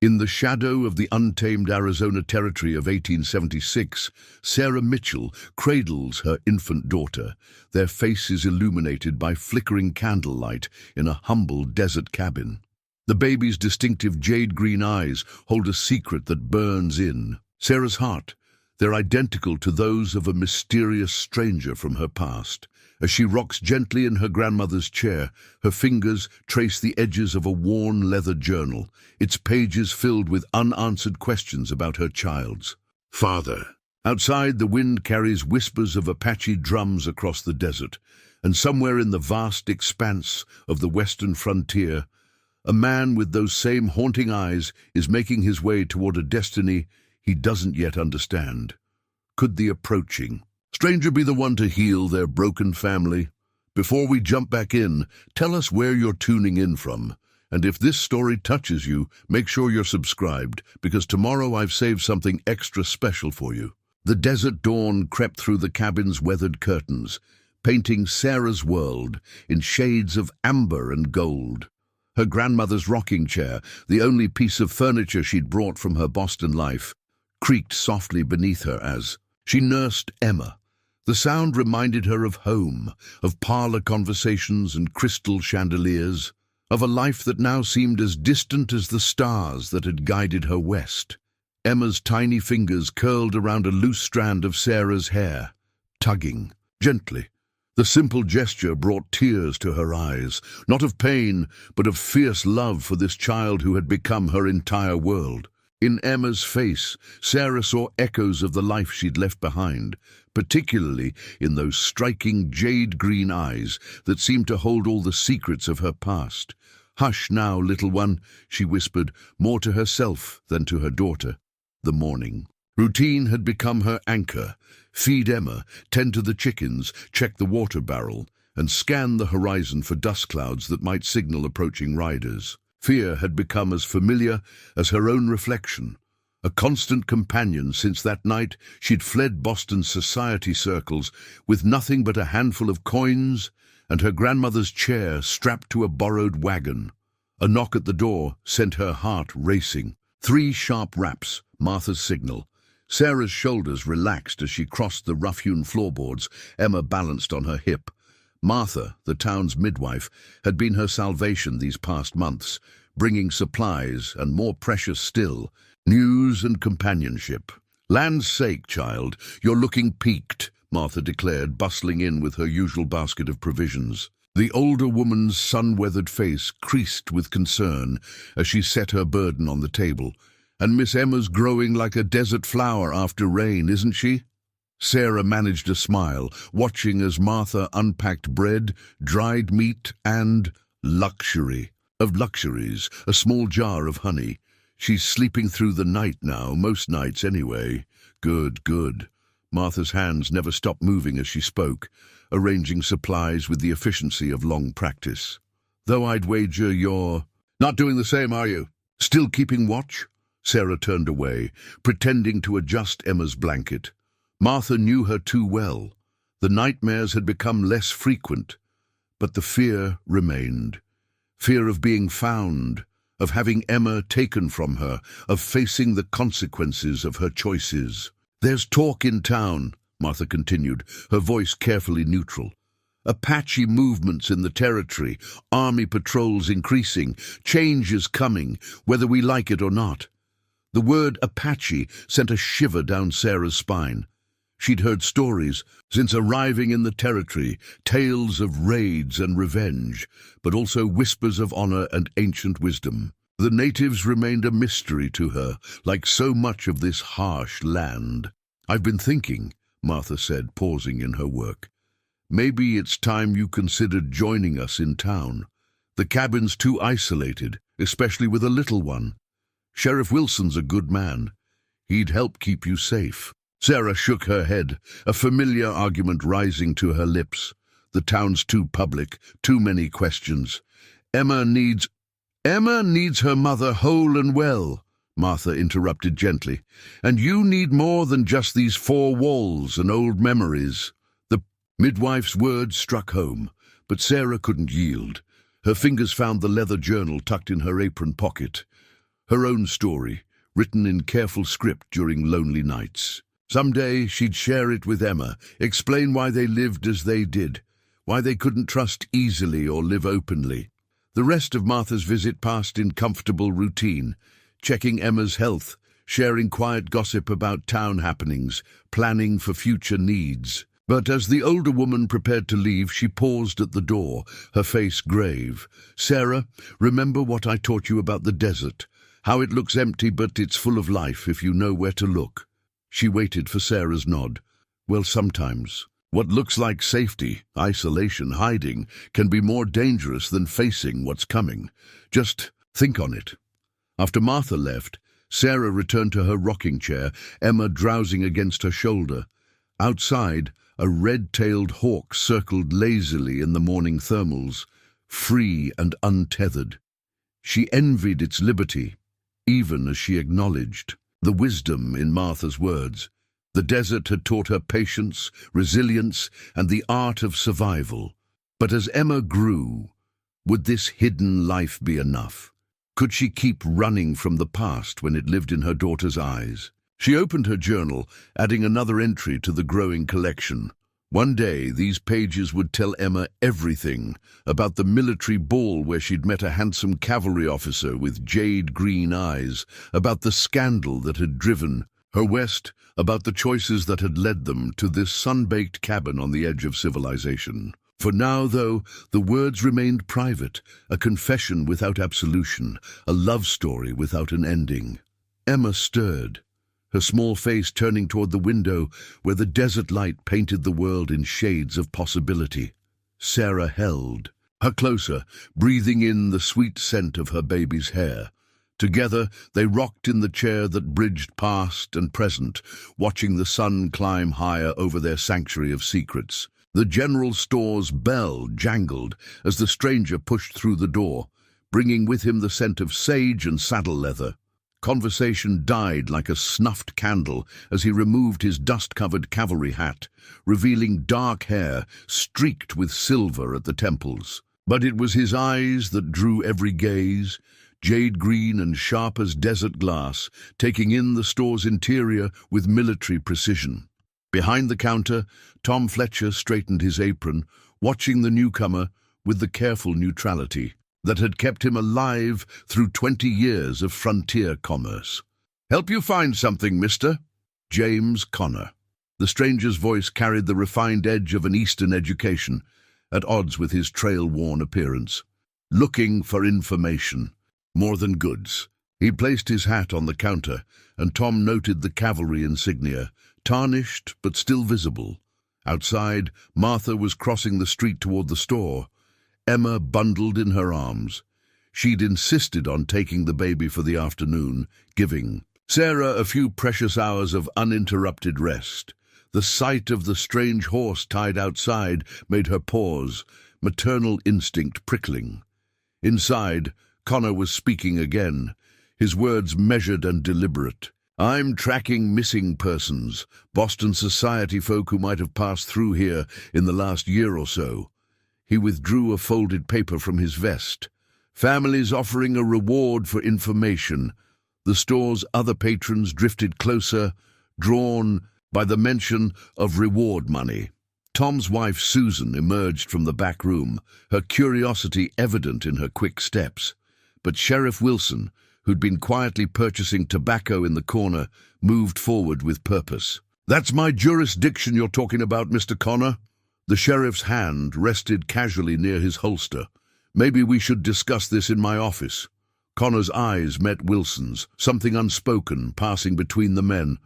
In the shadow of the untamed Arizona territory of 1876, Sarah Mitchell cradles her infant daughter, their faces illuminated by flickering candlelight in a humble desert cabin. The baby's distinctive jade-green eyes hold a secret that burns in Sarah's heart. They're identical to those of a mysterious stranger from her past. As she rocks gently in her grandmother's chair, her fingers trace the edges of a worn leather journal, its pages filled with unanswered questions about her child's father. Outside, the wind carries whispers of Apache drums across the desert, and somewhere in the vast expanse of the western frontier, a man with those same haunting eyes is making his way toward a destiny he doesn't yet understand. Could the approaching stranger be the one to heal their broken family? Before we jump back in, tell us where you're tuning in from. And if this story touches you, make sure you're subscribed, because tomorrow I've saved something extra special for you. The desert dawn crept through the cabin's weathered curtains, painting Sarah's world in shades of amber and gold. Her grandmother's rocking chair, the only piece of furniture she'd brought from her Boston life, creaked softly beneath her as she nursed Emma. The sound reminded her of home, of parlor conversations and crystal chandeliers, of a life that now seemed as distant as the stars that had guided her west. Emma's tiny fingers curled around a loose strand of Sarah's hair, tugging gently. The simple gesture brought tears to her eyes, not of pain, but of fierce love for this child who had become her entire world. In Emma's face, Sarah saw echoes of the life she'd left behind, particularly in those striking jade-green eyes that seemed to hold all the secrets of her past. "Hush now, little one," she whispered, more to herself than to her daughter. The morning routine had become her anchor. Feed Emma, tend to the chickens, check the water barrel, and scan the horizon for dust clouds that might signal approaching riders. Fear had become as familiar as her own reflection, a constant companion since that night she'd fled Boston's society circles with nothing but a handful of coins and her grandmother's chair strapped to a borrowed wagon. A knock at the door sent her heart racing. 3 sharp raps, Martha's signal. Sarah's shoulders relaxed as she crossed the rough-hewn floorboards, Emma balanced on her hip. Martha, the town's midwife, had been her salvation these past months, bringing supplies and, more precious still, news and companionship. "Land's sake, child, you're looking peaked," Martha declared, bustling in with her usual basket of provisions. The older woman's sun-weathered face creased with concern as she set her burden on the table. "And Miss Emma's growing like a desert flower after rain, isn't she?" Sarah managed a smile, watching as Martha unpacked bread, dried meat, and luxury of luxuries, a small jar of honey. "She's sleeping through the night now, most nights anyway." "Good, good." Martha's hands never stopped moving as she spoke, arranging supplies with the efficiency of long practice. "Though I'd wager you're not doing the same, are you? Still keeping watch?" Sarah turned away, pretending to adjust Emma's blanket. Martha knew her too well. The nightmares had become less frequent, but the fear remained. Fear of being found, of having Emma taken from her, of facing the consequences of her choices. "There's talk in town," Martha continued, her voice carefully neutral. "Apache movements in the territory, army patrols increasing, changes coming, whether we like it or not." The word Apache sent a shiver down Sarah's spine. She'd heard stories since arriving in the territory, tales of raids and revenge, but also whispers of honor and ancient wisdom. The natives remained a mystery to her, like so much of this harsh land. "I've been thinking," Martha said, pausing in her work. "Maybe it's time you considered joining us in town. The cabin's too isolated, especially with a little one. Sheriff Wilson's a good man. He'd help keep you safe." Sarah shook her head, a familiar argument rising to her lips. "The town's too public, too many questions. Emma needs her mother whole and well," Martha interrupted gently. "And you need more than just these 4 walls and old memories." The midwife's words struck home, but Sarah couldn't yield. Her fingers found the leather journal tucked in her apron pocket. Her own story, written in careful script during lonely nights. Someday she'd share it with Emma, explain why they lived as they did, why they couldn't trust easily or live openly. The rest of Martha's visit passed in comfortable routine, checking Emma's health, sharing quiet gossip about town happenings, planning for future needs. But as the older woman prepared to leave, she paused at the door, her face grave. "Sarah, remember what I taught you about the desert? How it looks empty, but it's full of life if you know where to look." She waited for Sarah's nod. "Well, sometimes what looks like safety, isolation, hiding, can be more dangerous than facing what's coming. Just think on it." After Martha left, Sarah returned to her rocking chair, Emma drowsing against her shoulder. Outside, a red-tailed hawk circled lazily in the morning thermals, free and untethered. She envied its liberty, even as she acknowledged the wisdom in Martha's words. The desert had taught her patience, resilience, and the art of survival. But as Emma grew, would this hidden life be enough? Could she keep running from the past when it lived in her daughter's eyes? She opened her journal, adding another entry to the growing collection. One day, these pages would tell Emma everything about the military ball where she'd met a handsome cavalry officer with jade-green eyes, about the scandal that had driven her west, about the choices that had led them to this sun-baked cabin on the edge of civilization. For now, though, the words remained private, a confession without absolution, a love story without an ending. Emma stirred, her small face turning toward the window where the desert light painted the world in shades of possibility. Sarah held her closer, breathing in the sweet scent of her baby's hair. Together, they rocked in the chair that bridged past and present, watching the sun climb higher over their sanctuary of secrets. The general store's bell jangled as the stranger pushed through the door, bringing with him the scent of sage and saddle leather. Conversation died like a snuffed candle as he removed his dust-covered cavalry hat, revealing dark hair streaked with silver at the temples. But it was his eyes that drew every gaze, jade-green and sharp as desert glass, taking in the store's interior with military precision. Behind the counter, Tom Fletcher straightened his apron, watching the newcomer with the careful neutrality that had kept him alive through 20 years of frontier commerce. "Help you find something, mister?" James Connor. The stranger's voice carried the refined edge of an Eastern education, at odds with his trail-worn appearance. "Looking for information, more than goods." He placed his hat on the counter, and Tom noted the cavalry insignia, tarnished but still visible. Outside, Martha was crossing the street toward the store, Emma bundled in her arms. She'd insisted on taking the baby for the afternoon, giving Sarah a few precious hours of uninterrupted rest. The sight of the strange horse tied outside made her pause, maternal instinct prickling. Inside, Connor was speaking again, his words measured and deliberate. "I'm tracking missing persons, Boston society folk who might have passed through here in the last year or so." He withdrew a folded paper from his vest. "Families offering a reward for information." The store's other patrons drifted closer, drawn by the mention of reward money. Tom's wife, Susan, emerged from the back room, her curiosity evident in her quick steps. But Sheriff Wilson, who'd been quietly purchasing tobacco in the corner, moved forward with purpose. "That's my jurisdiction you're talking about, Mr. Connor." The sheriff's hand rested casually near his holster. "Maybe we should discuss this in my office." Connor's eyes met Wilson's, something unspoken passing between the men.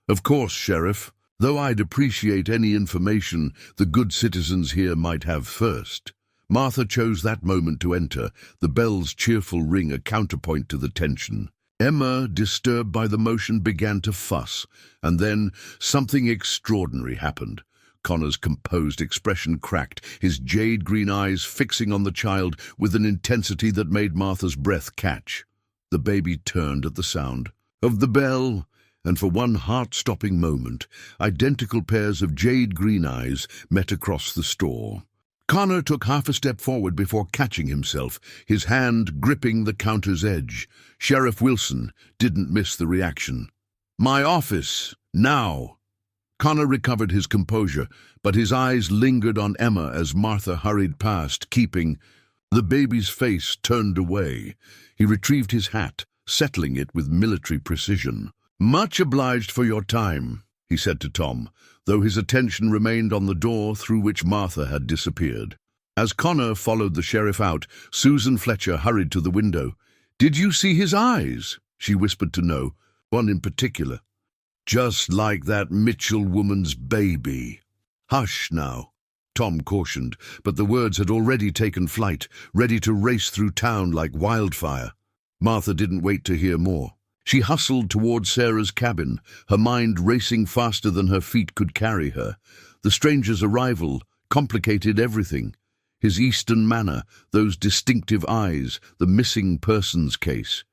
"Of course, Sheriff, though I'd appreciate any information the good citizens here might have first." Martha chose that moment to enter, the bell's cheerful ring a counterpoint to the tension. Emma, disturbed by the motion, began to fuss, and then something extraordinary happened. Connor's composed expression cracked, his jade-green eyes fixing on the child with an intensity that made Martha's breath catch. The baby turned at the sound of the bell, and for one heart-stopping moment, identical pairs of jade-green eyes met across the store. Connor took half a step forward before catching himself, his hand gripping the counter's edge. Sheriff Wilson didn't miss the reaction. "My office, now!" Connor recovered his composure, but his eyes lingered on Emma as Martha hurried past, keeping the baby's face turned away. He retrieved his hat, settling it with military precision. "Much obliged for your time," he said to Tom, though his attention remained on the door through which Martha had disappeared. As Connor followed the sheriff out, Susan Fletcher hurried to the window. "Did you see his eyes?" she whispered to No, one in particular. "Just like that Mitchell woman's baby." "Hush now," Tom cautioned, but the words had already taken flight, ready to race through town like wildfire. Martha didn't wait to hear more. She hustled toward Sarah's cabin, her mind racing faster than her feet could carry her. The stranger's arrival complicated everything. His Eastern manner, those distinctive eyes, the missing persons case.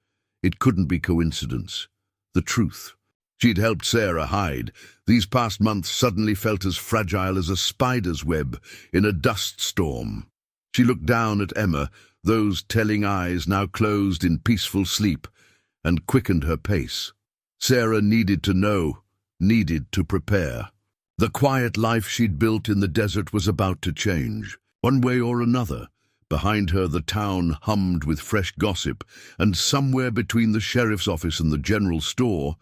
It couldn't be coincidence. The truth. She'd helped Sarah hide. These past months suddenly felt as fragile as a spider's web in a dust storm. She looked down at Emma, those telling eyes now closed in peaceful sleep, and quickened her pace. Sarah needed to know, needed to prepare. The quiet life she'd built in the desert was about to change, one way or another. Behind her the town hummed with fresh gossip, and somewhere between the sheriff's office and the general store,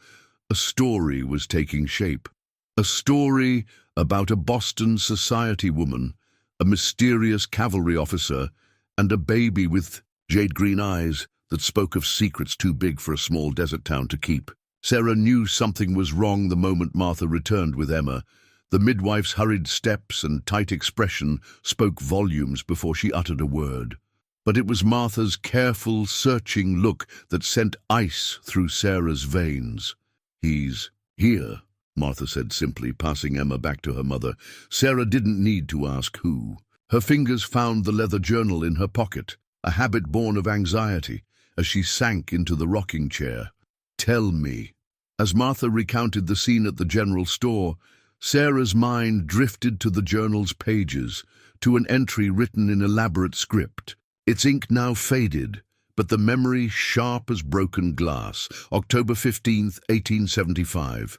a story was taking shape. A story about a Boston society woman, a mysterious cavalry officer, and a baby with jade-green eyes that spoke of secrets too big for a small desert town to keep. Sarah knew something was wrong the moment Martha returned with Emma. The midwife's hurried steps and tight expression spoke volumes before she uttered a word. But it was Martha's careful, searching look that sent ice through Sarah's veins. "He's here," Martha said simply, passing Emma back to her mother. Sarah didn't need to ask who. Her fingers found the leather journal in her pocket, a habit born of anxiety, as she sank into the rocking chair. "Tell me." As Martha recounted the scene at the general store, Sarah's mind drifted to the journal's pages, to an entry written in elaborate script. Its ink now faded, but the memory sharp as broken glass. October 15th, 1875.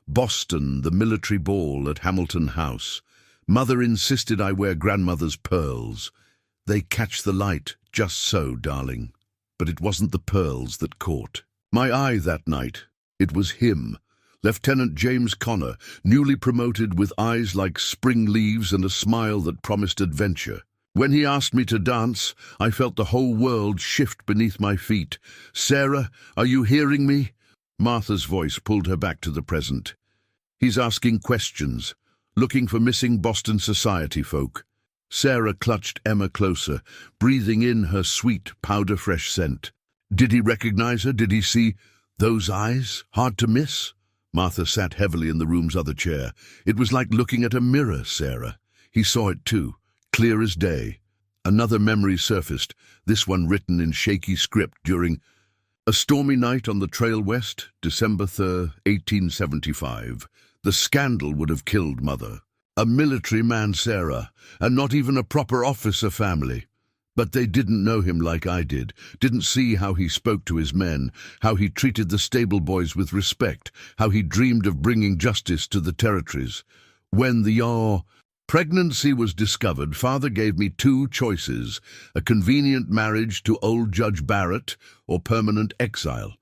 Boston, the military ball at Hamilton House. Mother insisted I wear grandmother's pearls. They catch the light, just so, darling. But it wasn't the pearls that caught my eye that night. It was him, Lieutenant James Connor, newly promoted with eyes like spring leaves and a smile that promised adventure. When he asked me to dance, I felt the whole world shift beneath my feet. "Sarah, are you hearing me?" Martha's voice pulled her back to the present. "He's asking questions, looking for missing Boston society folk." Sarah clutched Emma closer, breathing in her sweet, powder-fresh scent. "Did he recognize her? Did he see those eyes? Hard to miss?" Martha sat heavily in the room's other chair. "It was like looking at a mirror, Sarah. He saw it too, clear as day." Another memory surfaced, this one written in shaky script during a stormy night on the Trail West, December 3rd, 1875. The scandal would have killed Mother. A military man, Sarah, and not even a proper officer family. But they didn't know him like I did, didn't see how he spoke to his men, how he treated the stable boys with respect, how he dreamed of bringing justice to the territories. When the pregnancy was discovered, Father gave me two choices: a convenient marriage to old Judge Barrett or permanent exile.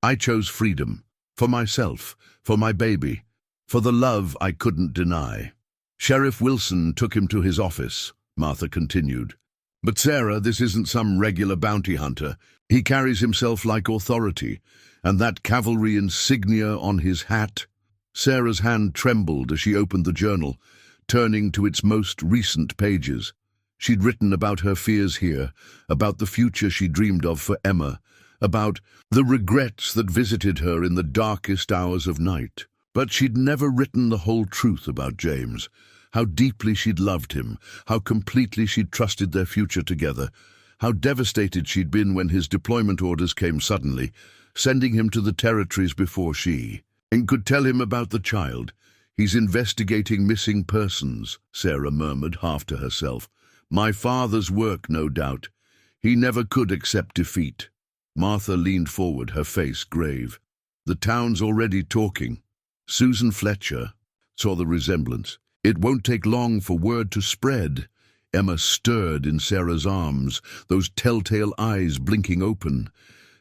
I chose freedom, for myself, for my baby, for the love I couldn't deny. Sheriff Wilson took him to his office, Martha continued. "But Sarah, this isn't some regular bounty hunter. He carries himself like authority, and that cavalry insignia on his hat." Sarah's hand trembled as she opened the journal, turning to its most recent pages. She'd written about her fears here, about the future she dreamed of for Emma, about the regrets that visited her in the darkest hours of night. But she'd never written the whole truth about James. How deeply she'd loved him, how completely she'd trusted their future together, how devastated she'd been when his deployment orders came suddenly, sending him to the territories before she could tell him about the child. "He's investigating missing persons," Sarah murmured, half to herself. My father's work, no doubt. He never could accept defeat. Martha leaned forward, her face grave. The town's already talking. Susan Fletcher saw the resemblance. It won't take long for word to spread. Emma stirred in Sarah's arms, those telltale eyes blinking open.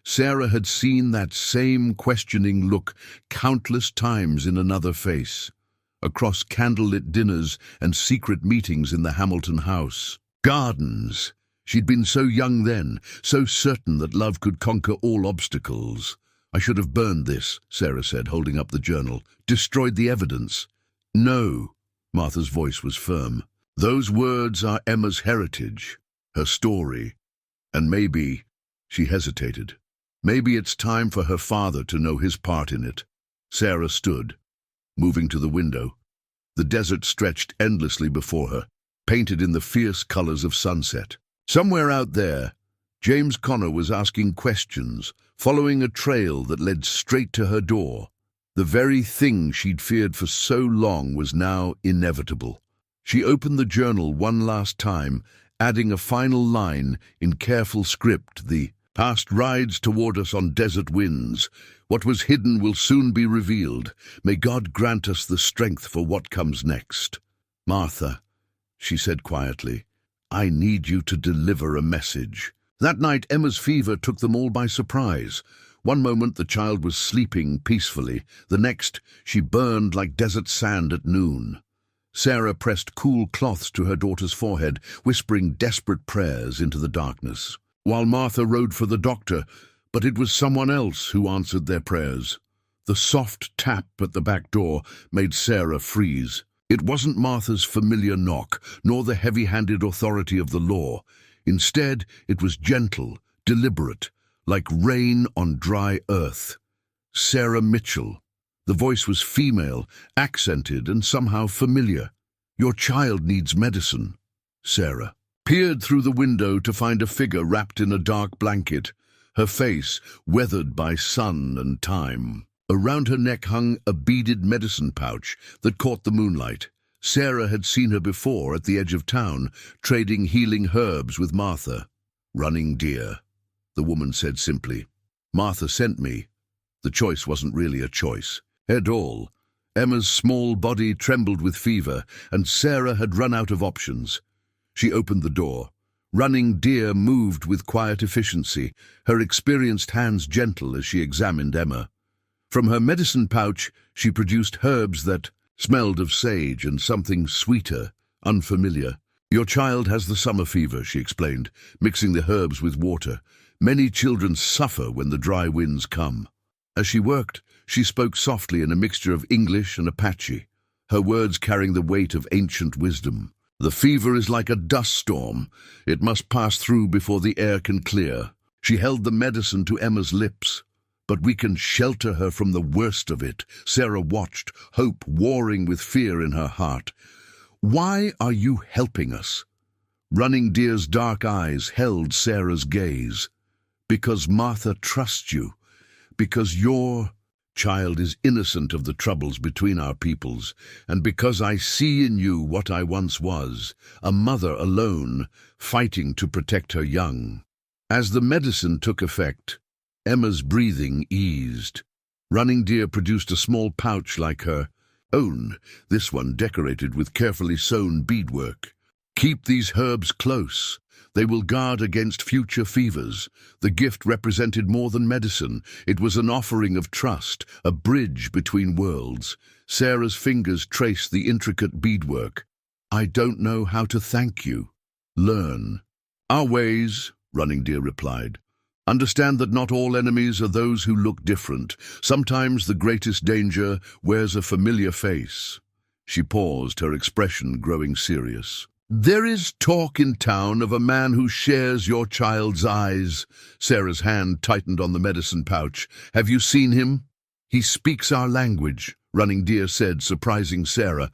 Sarah had seen that same questioning look countless times in another face, across candlelit dinners and secret meetings in the Hamilton house. Gardens. She'd been so young then, so certain that love could conquer all obstacles. I should have burned this, Sarah said, holding up the journal. Destroyed the evidence. No, Martha's voice was firm. Those words are Emma's heritage, her story. And maybe, she hesitated, maybe it's time for her father to know his part in it. Sarah stood, moving to the window. The desert stretched endlessly before her, painted in the fierce colors of sunset. Somewhere out there, James Connor was asking questions, following a trail that led straight to her door. The very thing she'd feared for so long was now inevitable. She opened the journal one last time, adding a final line in careful script, the past rides toward us on desert winds. What was hidden will soon be revealed. May God grant us the strength for what comes next. Martha, she said quietly, I need you to deliver a message. That night, Emma's fever took them all by surprise. One moment the child was sleeping peacefully. The next, she burned like desert sand at noon. Sarah pressed cool cloths to her daughter's forehead, whispering desperate prayers into the darkness, while Martha rode for the doctor, but it was someone else who answered their prayers. The soft tap at the back door made Sarah freeze. It wasn't Martha's familiar knock, nor the heavy-handed authority of the law. Instead, it was gentle, deliberate, like rain on dry earth. Sarah Mitchell. The voice was female, accented and somehow familiar. Your child needs medicine. Sarah peered through the window to find a figure wrapped in a dark blanket, her face weathered by sun and time. Around her neck hung a beaded medicine pouch that caught the moonlight. Sarah had seen her before at the edge of town, trading healing herbs with Martha. Running deer, the woman said simply. Martha sent me. The choice wasn't really a choice at all. Emma's small body trembled with fever, and Sarah had run out of options. She opened the door. Running deer moved with quiet efficiency, her experienced hands gentle as she examined Emma. From her medicine pouch, she produced herbs that smelled of sage and something sweeter, unfamiliar. Your child has the summer fever, she explained, mixing the herbs with water. Many children suffer when the dry winds come. As she worked, she spoke softly in a mixture of English and Apache, her words carrying the weight of ancient wisdom. The fever is like a dust storm. It must pass through before the air can clear. She held the medicine to Emma's lips. But we can shelter her from the worst of it. Sarah watched, hope warring with fear in her heart. Why are you helping us? Running Deer's dark eyes held Sarah's gaze. Because Martha trusts you. Because your child is innocent of the troubles between our peoples, and because I see in you what I once was, a mother alone, fighting to protect her young. As the medicine took effect, Emma's breathing eased. Running Deer produced a small pouch like her own, this one decorated with carefully sewn beadwork. Keep these herbs close. They will guard against future fevers. The gift represented more than medicine. It was an offering of trust, a bridge between worlds. Sarah's fingers traced the intricate beadwork. I don't know how to thank you. Learn. Our ways, Running Deer replied. Understand that not all enemies are those who look different. Sometimes the greatest danger wears a familiar face. She paused, her expression growing serious. There is talk in town of a man who shares your child's eyes. Sarah's hand tightened on the medicine pouch. Have you seen him? He speaks our language, Running Deer said, surprising Sarah.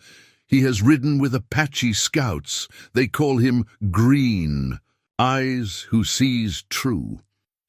He has ridden with Apache scouts. They call him Green. Eyes who sees true.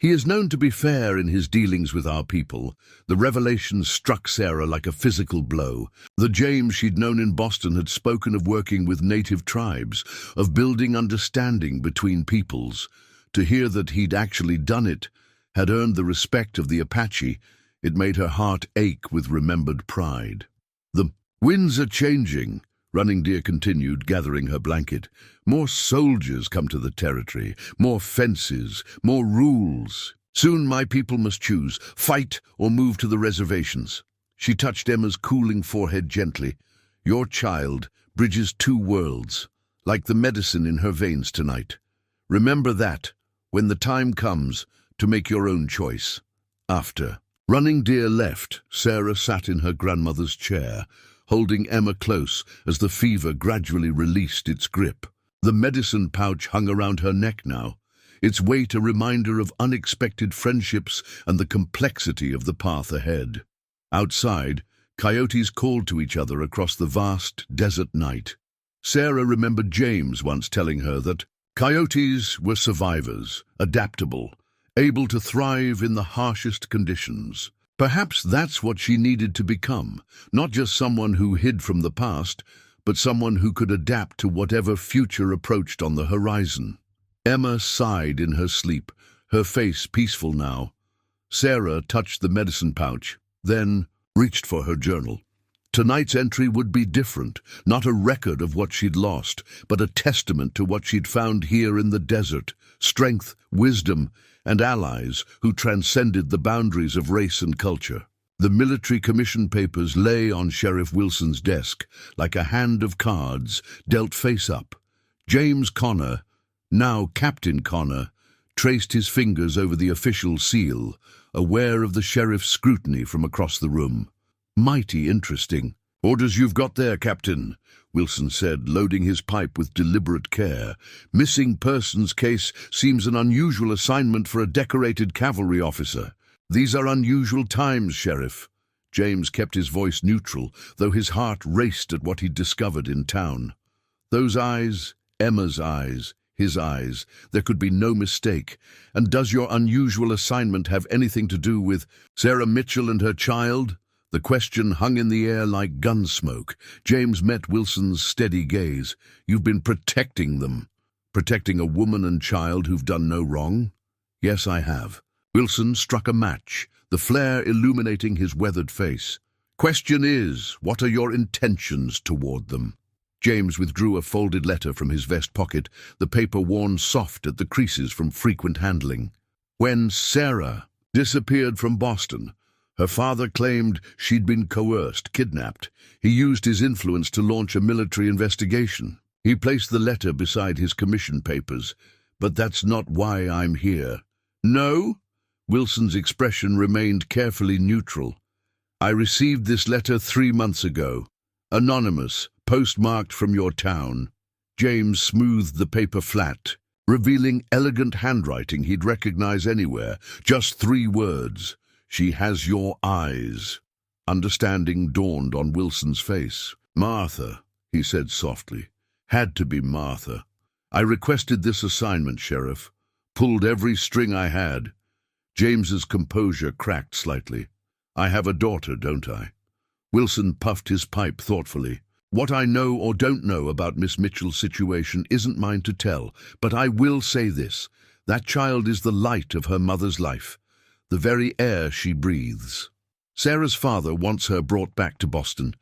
He is known to be fair in his dealings with our people. The revelation struck Sarah like a physical blow. The James she'd known in Boston had spoken of working with native tribes, of building understanding between peoples. To hear that he'd actually done it, had earned the respect of the Apache, it made her heart ache with remembered pride. The winds are changing, Running Deer continued, gathering her blanket. More soldiers come to the territory, more fences, more rules. Soon my people must choose, fight or move to the reservations. She touched Emma's cooling forehead gently. Your child bridges two worlds, like the medicine in her veins tonight. Remember that, when the time comes, to make your own choice. After Running Deer left, Sarah sat in her grandmother's chair, holding Emma close as the fever gradually released its grip. The medicine pouch hung around her neck now, its weight a reminder of unexpected friendships and the complexity of the path ahead. Outside, coyotes called to each other across the vast desert night. Sarah remembered James once telling her that coyotes were survivors, adaptable, able to thrive in the harshest conditions. Perhaps that's what she needed to become, not just someone who hid from the past, but someone who could adapt to whatever future approached on the horizon. Emma sighed in her sleep, her face peaceful now. Sarah touched the medicine pouch, then reached for her journal. Tonight's entry would be different, not a record of what she'd lost, but a testament to what she'd found here in the desert: strength, wisdom, and allies who transcended the boundaries of race and culture. The military commission papers lay on Sheriff Wilson's desk, like a hand of cards dealt face up. James Connor, now Captain Connor, traced his fingers over the official seal, aware of the sheriff's scrutiny from across the room. Mighty interesting. Orders you've got there, Captain, Wilson said, loading his pipe with deliberate care. Missing persons case seems an unusual assignment for a decorated cavalry officer. These are unusual times, Sheriff. James kept his voice neutral, though his heart raced at what he'd discovered in town. Those eyes, Emma's eyes, his eyes, there could be no mistake. And does your unusual assignment have anything to do with Sarah Mitchell and her child? The question hung in the air like gun smoke. James met Wilson's steady gaze. You've been protecting them. Protecting a woman and child who've done no wrong? Yes, I have. Wilson struck a match, the flare illuminating his weathered face. Question is, what are your intentions toward them? James withdrew a folded letter from his vest pocket, the paper worn soft at the creases from frequent handling. When Sarah disappeared from Boston, her father claimed she'd been coerced, kidnapped. He used his influence to launch a military investigation. He placed the letter beside his commission papers. But that's not why I'm here. No? Wilson's expression remained carefully neutral. I received this letter 3 months ago. Anonymous, postmarked from your town. James smoothed the paper flat, revealing elegant handwriting he'd recognize anywhere. Just 3 words. She has your eyes. Understanding dawned on Wilson's face. Martha, he said softly. Had to be Martha. I requested this assignment, Sheriff. Pulled every string I had. James's composure cracked slightly. I have a daughter, don't I? Wilson puffed his pipe thoughtfully. What I know or don't know about Miss Mitchell's situation isn't mine to tell, but I will say this. That child is the light of her mother's life, the very air she breathes. Sarah's father wants her brought back to Boston.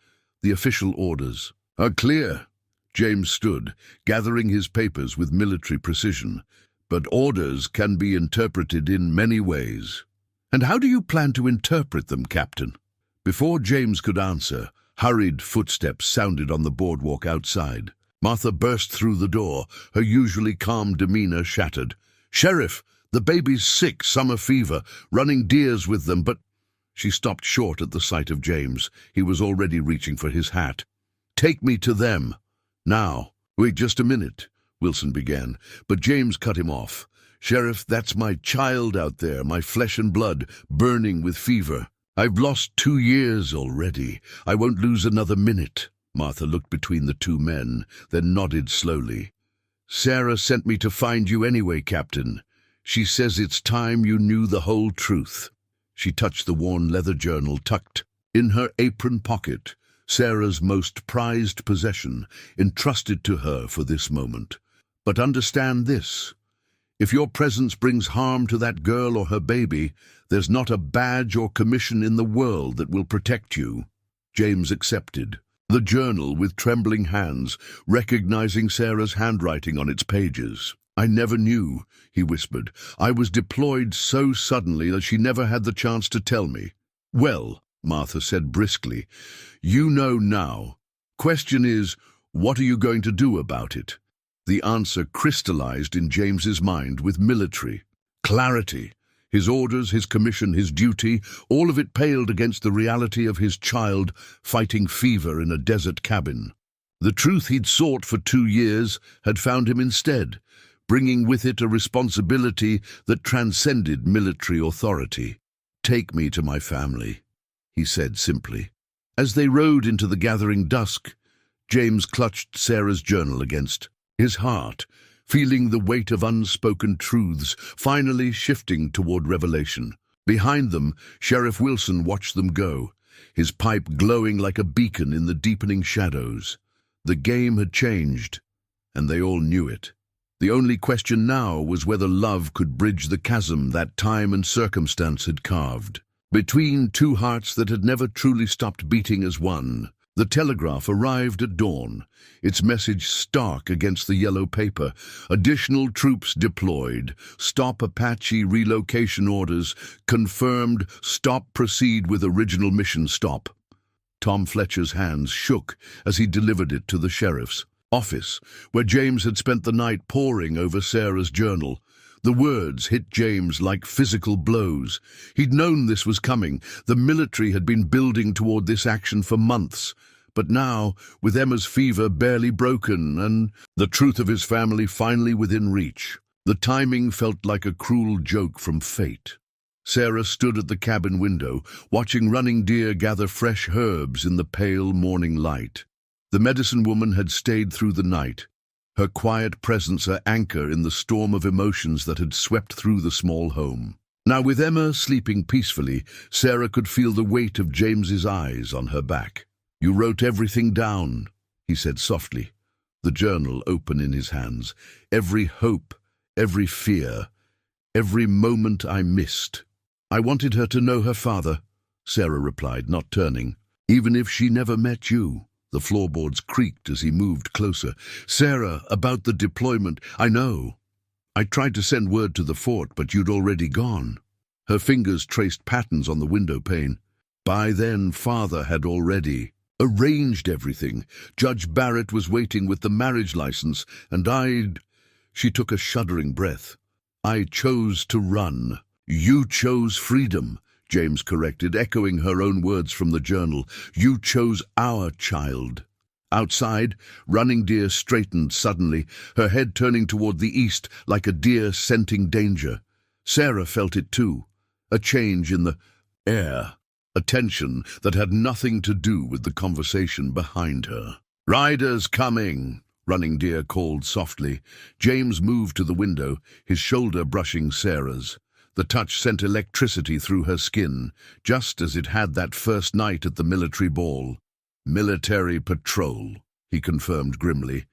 The official orders are clear. James stood, gathering his papers with military precision. But orders can be interpreted in many ways. And how do you plan to interpret them, Captain? Before James could answer, hurried footsteps sounded on the boardwalk outside. Martha burst through the door, her usually calm demeanor shattered. Sheriff, the baby's sick, summer fever, Running Deer's with them, but... She stopped short at the sight of James. He was already reaching for his hat. Take me to them. Now. Wait just a minute, Wilson began, but James cut him off. Sheriff, that's my child out there, my flesh and blood, burning with fever. I've lost 2 years already. I won't lose another minute. Martha looked between the 2 men, then nodded slowly. Sarah sent me to find you anyway, Captain. She says it's time you knew the whole truth. She touched the worn leather journal tucked in her apron pocket, Sarah's most prized possession, entrusted to her for this moment. But understand this. If your presence brings harm to that girl or her baby, there's not a badge or commission in the world that will protect you. James accepted the journal with trembling hands, recognizing Sarah's handwriting on its pages. I never knew, he whispered. I was deployed so suddenly that she never had the chance to tell me. Well, Martha said briskly, you know now. Question is, what are you going to do about it? The answer crystallized in James's mind with military clarity. His orders, his commission, his duty, all of it paled against the reality of his child fighting fever in a desert cabin. The truth he'd sought for 2 years had found him instead, bringing with it a responsibility that transcended military authority. Take me to my family, he said simply. As they rode into the gathering dusk, James clutched Sarah's journal against his heart, feeling the weight of unspoken truths finally shifting toward revelation. Behind them, Sheriff Wilson watched them go, his pipe glowing like a beacon in the deepening shadows. The game had changed, and they all knew it. The only question now was whether love could bridge the chasm that time and circumstance had carved. Between two hearts that had never truly stopped beating as one, the telegraph arrived at dawn, its message stark against the yellow paper. Additional troops deployed. Stop Apache relocation orders. Confirmed. Stop proceed with original mission stop. Tom Fletcher's hands shook as he delivered it to the sheriff's office, where James had spent the night poring over Sarah's journal. The words hit James like physical blows. He'd known this was coming. The military had been building toward this action for months. But now, with Emma's fever barely broken and the truth of his family finally within reach, the timing felt like a cruel joke from fate. Sarah stood at the cabin window, watching running deer gather fresh herbs in the pale morning light. The medicine woman had stayed through the night, her quiet presence an anchor in the storm of emotions that had swept through the small home. Now, with Emma sleeping peacefully, Sarah could feel the weight of James's eyes on her back. You wrote everything down, he said softly, the journal open in his hands. Every hope, every fear, every moment I missed. I wanted her to know her father, Sarah replied, not turning. Even if she never met you. The floorboards creaked as he moved closer. Sarah, about the deployment, I know. I tried to send word to the fort, but you'd already gone. Her fingers traced patterns on the window pane. By then, Father had already arranged everything. Judge Barrett was waiting with the marriage license, and She took a shuddering breath. I chose to run. You chose freedom, James corrected, echoing her own words from the journal. You chose our child. Outside, running deer straightened suddenly, her head turning toward the east like a deer scenting danger. Sarah felt it too, a change in the air, a tension that had nothing to do with the conversation behind her. Riders coming, Running Deer called softly. James moved to the window, his shoulder brushing Sarah's. The touch sent electricity through her skin, just as it had that first night at the military ball. Military patrol, he confirmed grimly.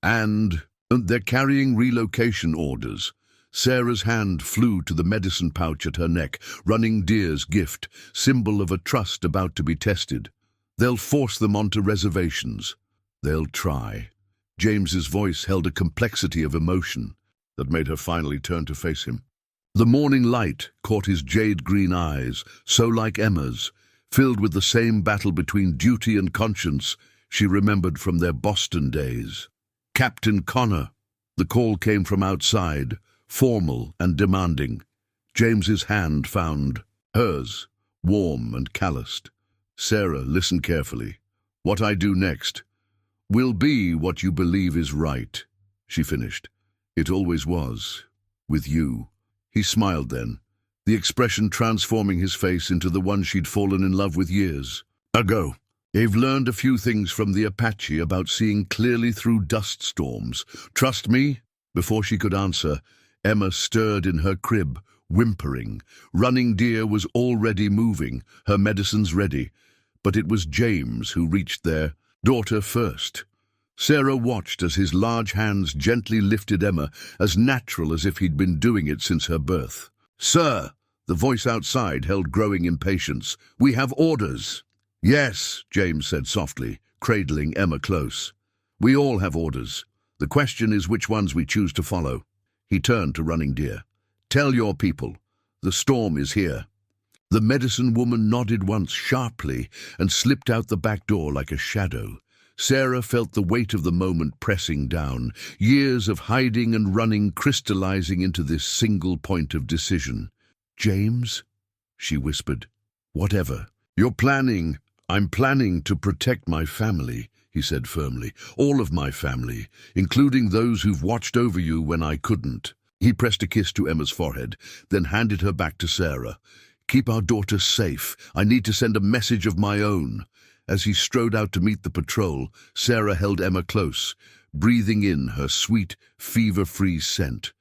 And they're carrying relocation orders. Sarah's hand flew to the medicine pouch at her neck, Running Deer's gift, symbol of a trust about to be tested. They'll force them onto reservations. They'll try. James's voice held a complexity of emotion that made her finally turn to face him. The morning light caught his jade-green eyes, so like Emma's, filled with the same battle between duty and conscience she remembered from their Boston days. Captain Connor. The call came from outside, formal and demanding. James's hand found hers, warm and calloused. Sarah, listen carefully. What I do next will be what you believe is right, she finished. It always was, with you. He smiled then, the expression transforming his face into the one she'd fallen in love with years ago. They've learned a few things from the Apache about seeing clearly through dust storms. Trust me? Before she could answer, Emma stirred in her crib, whimpering. Running Deer was already moving, her medicines ready. But it was James who reached their daughter first. Sarah watched as his large hands gently lifted Emma, as natural as if he'd been doing it since her birth. "Sir," the voice outside held growing impatience, "we have orders." "Yes," James said softly, cradling Emma close. "We all have orders. The question is which ones we choose to follow." He turned to Running Deer. "Tell your people, the storm is here." The medicine woman nodded once sharply and slipped out the back door like a shadow. Sarah felt the weight of the moment pressing down, years of hiding and running crystallizing into this single point of decision. "James," she whispered. "Whatever. You're planning. I'm planning to protect my family," he said firmly. "All of my family, including those who've watched over you when I couldn't." He pressed a kiss to Emma's forehead, then handed her back to Sarah. "Keep our daughter safe. I need to send a message of my own." As he strode out to meet the patrol, Sarah held Emma close, breathing in her sweet, fever-free scent.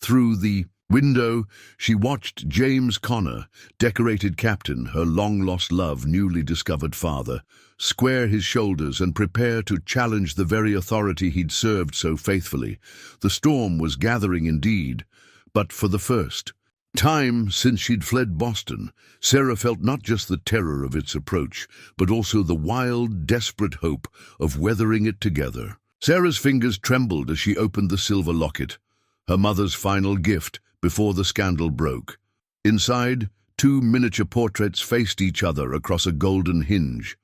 Through the window, she watched James Connor, decorated captain, her long-lost love, newly discovered father, square his shoulders and prepare to challenge the very authority he'd served so faithfully. The storm was gathering indeed, but for the first time since she'd fled Boston, Sarah felt not just the terror of its approach, but also the wild, desperate hope of weathering it together. Sarah's fingers trembled as she opened the silver locket, her mother's final gift before the scandal broke. Inside, two miniature portraits faced each other across a golden hinge.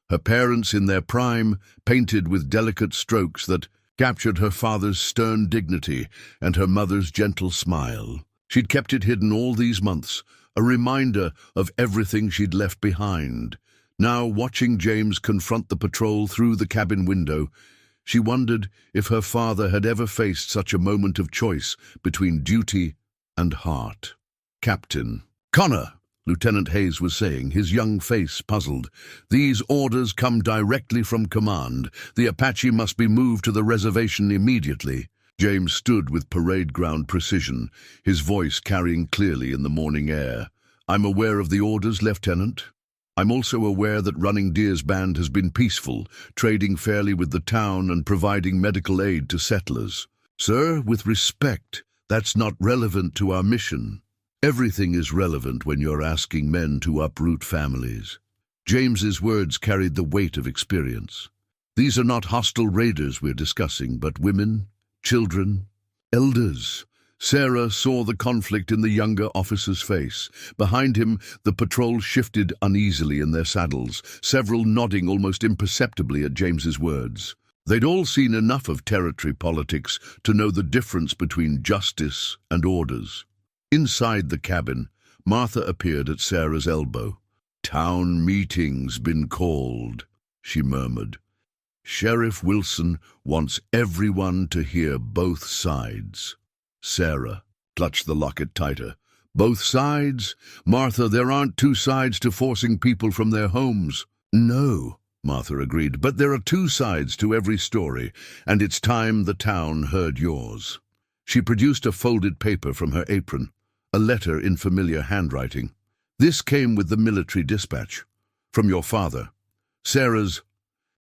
Her parents in their prime, painted with delicate strokes that captured her father's stern dignity and her mother's gentle smile. She'd kept it hidden all these months, a reminder of everything she'd left behind. Now, watching James confront the patrol through the cabin window, she wondered if her father had ever faced such a moment of choice between duty and heart. "Captain Connor," Lieutenant Hayes was saying, his young face puzzled. "These orders come directly from command. The Apache must be moved to the reservation immediately." James stood with parade ground precision, his voice carrying clearly in the morning air. "I'm aware of the orders, Lieutenant. I'm also aware that Running Deer's band has been peaceful, trading fairly with the town and providing medical aid to settlers. Sir, with respect, that's not relevant to our mission. Everything is relevant when you're asking men to uproot families." James's words carried the weight of experience. "These are not hostile raiders we're discussing, but women, children, elders." Sarah saw the conflict in the younger officer's face. Behind him, the patrol shifted uneasily in their saddles, several nodding almost imperceptibly at James's words. They'd all seen enough of territory politics to know the difference between justice and orders. Inside the cabin, Martha appeared at Sarah's elbow. "Town meeting's been called," she murmured. "Sheriff Wilson wants everyone to hear both sides." Sarah clutched the locket tighter. "Both sides? Martha, there aren't two sides to forcing people from their homes." "No," Martha agreed, "but there are two sides to every story, and it's time the town heard yours." She produced a folded paper from her apron, a letter in familiar handwriting. "This came with the military dispatch. From your father." Sarah's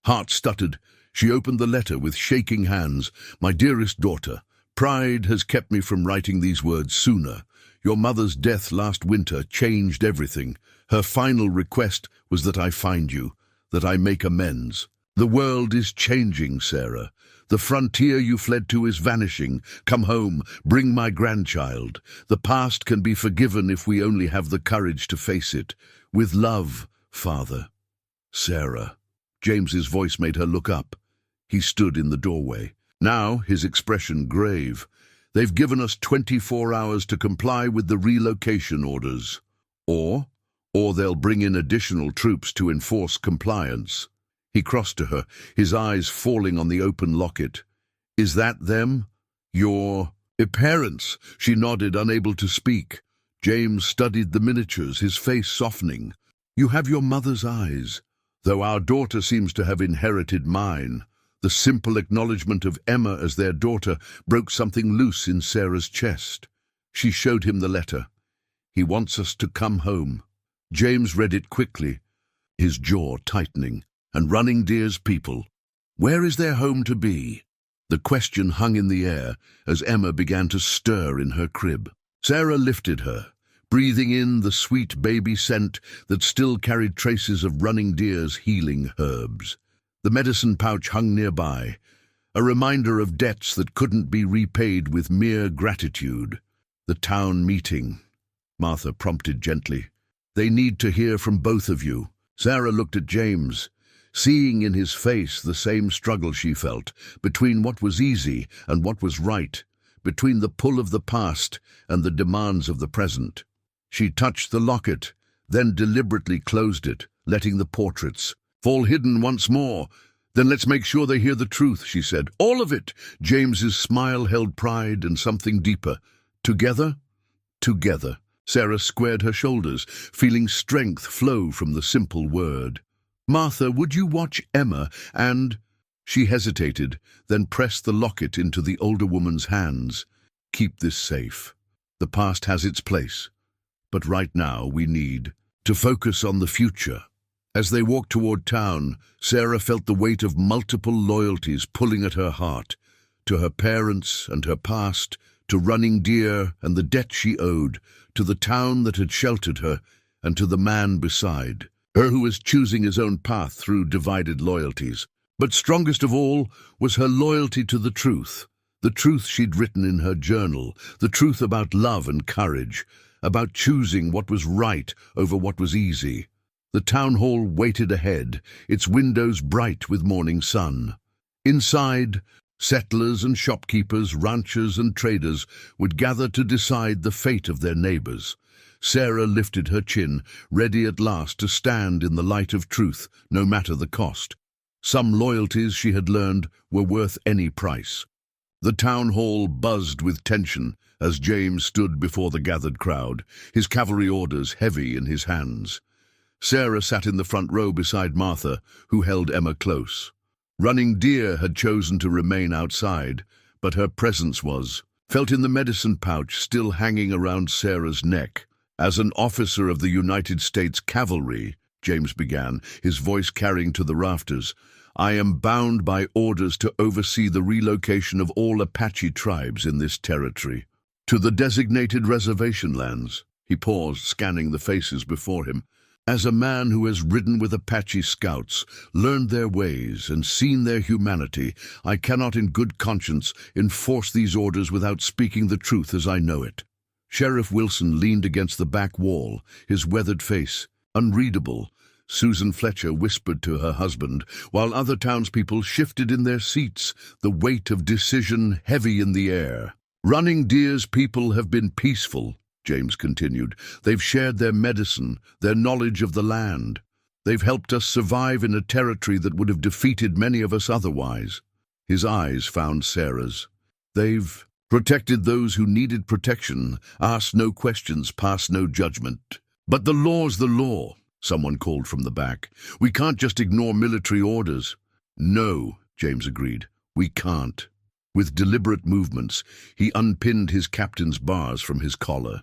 heart stuttered. She opened the letter with shaking hands. "My dearest daughter, pride has kept me from writing these words sooner. Your mother's death last winter changed everything. Her final request was that I find you, that I make amends. The world is changing, Sarah. The frontier you fled to is vanishing. Come home, bring my grandchild. The past can be forgiven if we only have the courage to face it. With love, Father." "Sarah." James's voice made her look up. He stood in the doorway, now his expression grave. "They've given us 24 hours to comply with the relocation orders. Or they'll bring in additional troops to enforce compliance." He crossed to her, his eyes falling on the open locket. "Is that them? Your parents?" She nodded, unable to speak. James studied the miniatures, his face softening. "You have your mother's eyes, though our daughter seems to have inherited mine. The simple acknowledgement of Emma as their daughter broke something loose in Sarah's chest. She showed him the letter. "He wants us to come home." James read it quickly, his jaw tightening. "And Running Deer's people, where is their home to be?" The question hung in the air as Emma began to stir in her crib. Sarah lifted her, breathing in the sweet baby scent that still carried traces of Running Deer's healing herbs. The medicine pouch hung nearby, a reminder of debts that couldn't be repaid with mere gratitude. "The town meeting," Martha prompted gently. "They need to hear from both of you." Sarah looked at James, seeing in his face the same struggle she felt, between what was easy and what was right, between the pull of the past and the demands of the present. She touched the locket, then deliberately closed it, letting the portraits fall hidden once more. "Then let's make sure they hear the truth," she said. "All of it." James's smile held pride and something deeper. "Together?" "Together." Sarah squared her shoulders, feeling strength flow from the simple word. "Martha, would you watch Emma and—" She hesitated, then pressed the locket into the older woman's hands. "Keep this safe. The past has its place, but right now we need to focus on the future." As they walked toward town, Sarah felt the weight of multiple loyalties pulling at her heart, to her parents and her past, to Running Deer and the debt she owed, to the town that had sheltered her, and to the man beside her who was choosing his own path through divided loyalties. But strongest of all was her loyalty to the truth she'd written in her journal, the truth about love and courage, about choosing what was right over what was easy. The town hall waited ahead, its windows bright with morning sun. Inside, settlers and shopkeepers, ranchers and traders would gather to decide the fate of their neighbors. Sarah lifted her chin, ready at last to stand in the light of truth, no matter the cost. Some loyalties, she had learned, were worth any price. The town hall buzzed with tension as James stood before the gathered crowd, his cavalry orders heavy in his hands. Sarah sat in the front row beside Martha, who held Emma close. Running Deer had chosen to remain outside, but her presence was felt in the medicine pouch still hanging around Sarah's neck. "As an officer of the United States Cavalry," James began, his voice carrying to the rafters, "I am bound by orders to oversee the relocation of all Apache tribes in this territory to the designated reservation lands." He paused, scanning the faces before him. "As a man who has ridden with Apache scouts, learned their ways, and seen their humanity, I cannot in good conscience enforce these orders without speaking the truth as I know it." Sheriff Wilson leaned against the back wall, his weathered face unreadable. Susan Fletcher whispered to her husband, while other townspeople shifted in their seats, the weight of decision heavy in the air. "Running Deer's people have been peaceful," James continued. "They've shared their medicine, their knowledge of the land. They've helped us survive in a territory that would have defeated many of us otherwise." His eyes found Sarah's. "They've protected those who needed protection, asked no questions, passed no judgment." "But the law's the law," someone called from the back. "We can't just ignore military orders." "No," James agreed, "we can't." With deliberate movements, he unpinned his captain's bars from his collar.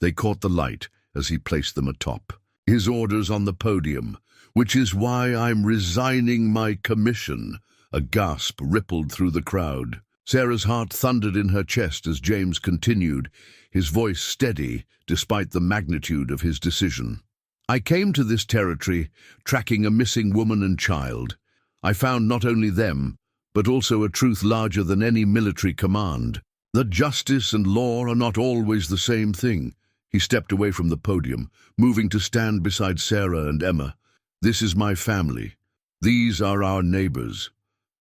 They caught the light as he placed them atop. "His orders on the podium, which is why I'm resigning my commission." A gasp rippled through the crowd. Sarah's heart thundered in her chest as James continued, his voice steady despite the magnitude of his decision. "I came to this territory tracking a missing woman and child. I found not only them, but also a truth larger than any military command. That justice and law are not always the same thing." He stepped away from the podium, moving to stand beside Sarah and Emma. "This is my family. These are our neighbors,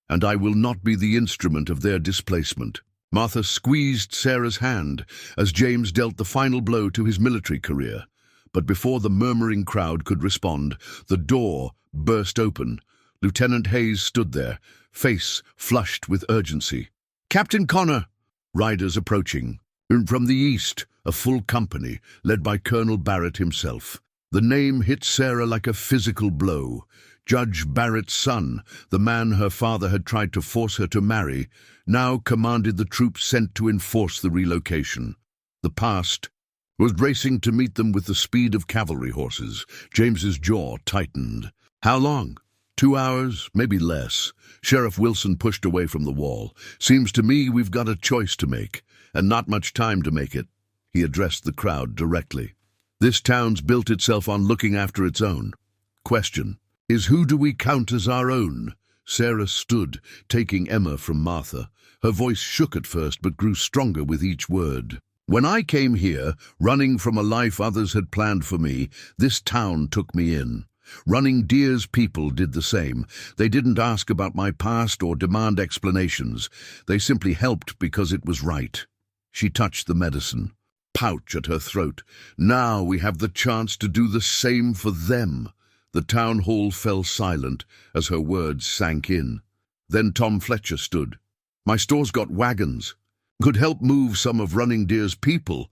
and I will not be the instrument of their displacement." Martha squeezed Sarah's hand as James dealt the final blow to his military career. But before the murmuring crowd could respond, the door burst open. Lieutenant Hayes stood there, face flushed with urgency. "Captain Connor!" Riders approaching. From the east, a full company, led by Colonel Barrett himself. The name hit Sarah like a physical blow. Judge Barrett's son, the man her father had tried to force her to marry, now commanded the troops sent to enforce the relocation. The past was racing to meet them with the speed of cavalry horses. James's jaw tightened. How long? 2 hours, maybe less. Sheriff Wilson pushed away from the wall. Seems to me we've got a choice to make, and not much time to make it. He addressed the crowd directly. This town's built itself on looking after its own. Question is, who do we count as our own? Sarah stood, taking Emma from Martha. Her voice shook at first, but grew stronger with each word. When I came here, running from a life others had planned for me, this town took me in. Running Deer's people did the same. They didn't ask about my past or demand explanations. They simply helped because it was right. She touched the medicine pouch at her throat. Now we have the chance to do the same for them. The town hall fell silent as her words sank in. Then Tom Fletcher stood. My store's got wagons. Could help move some of Running Deer's people,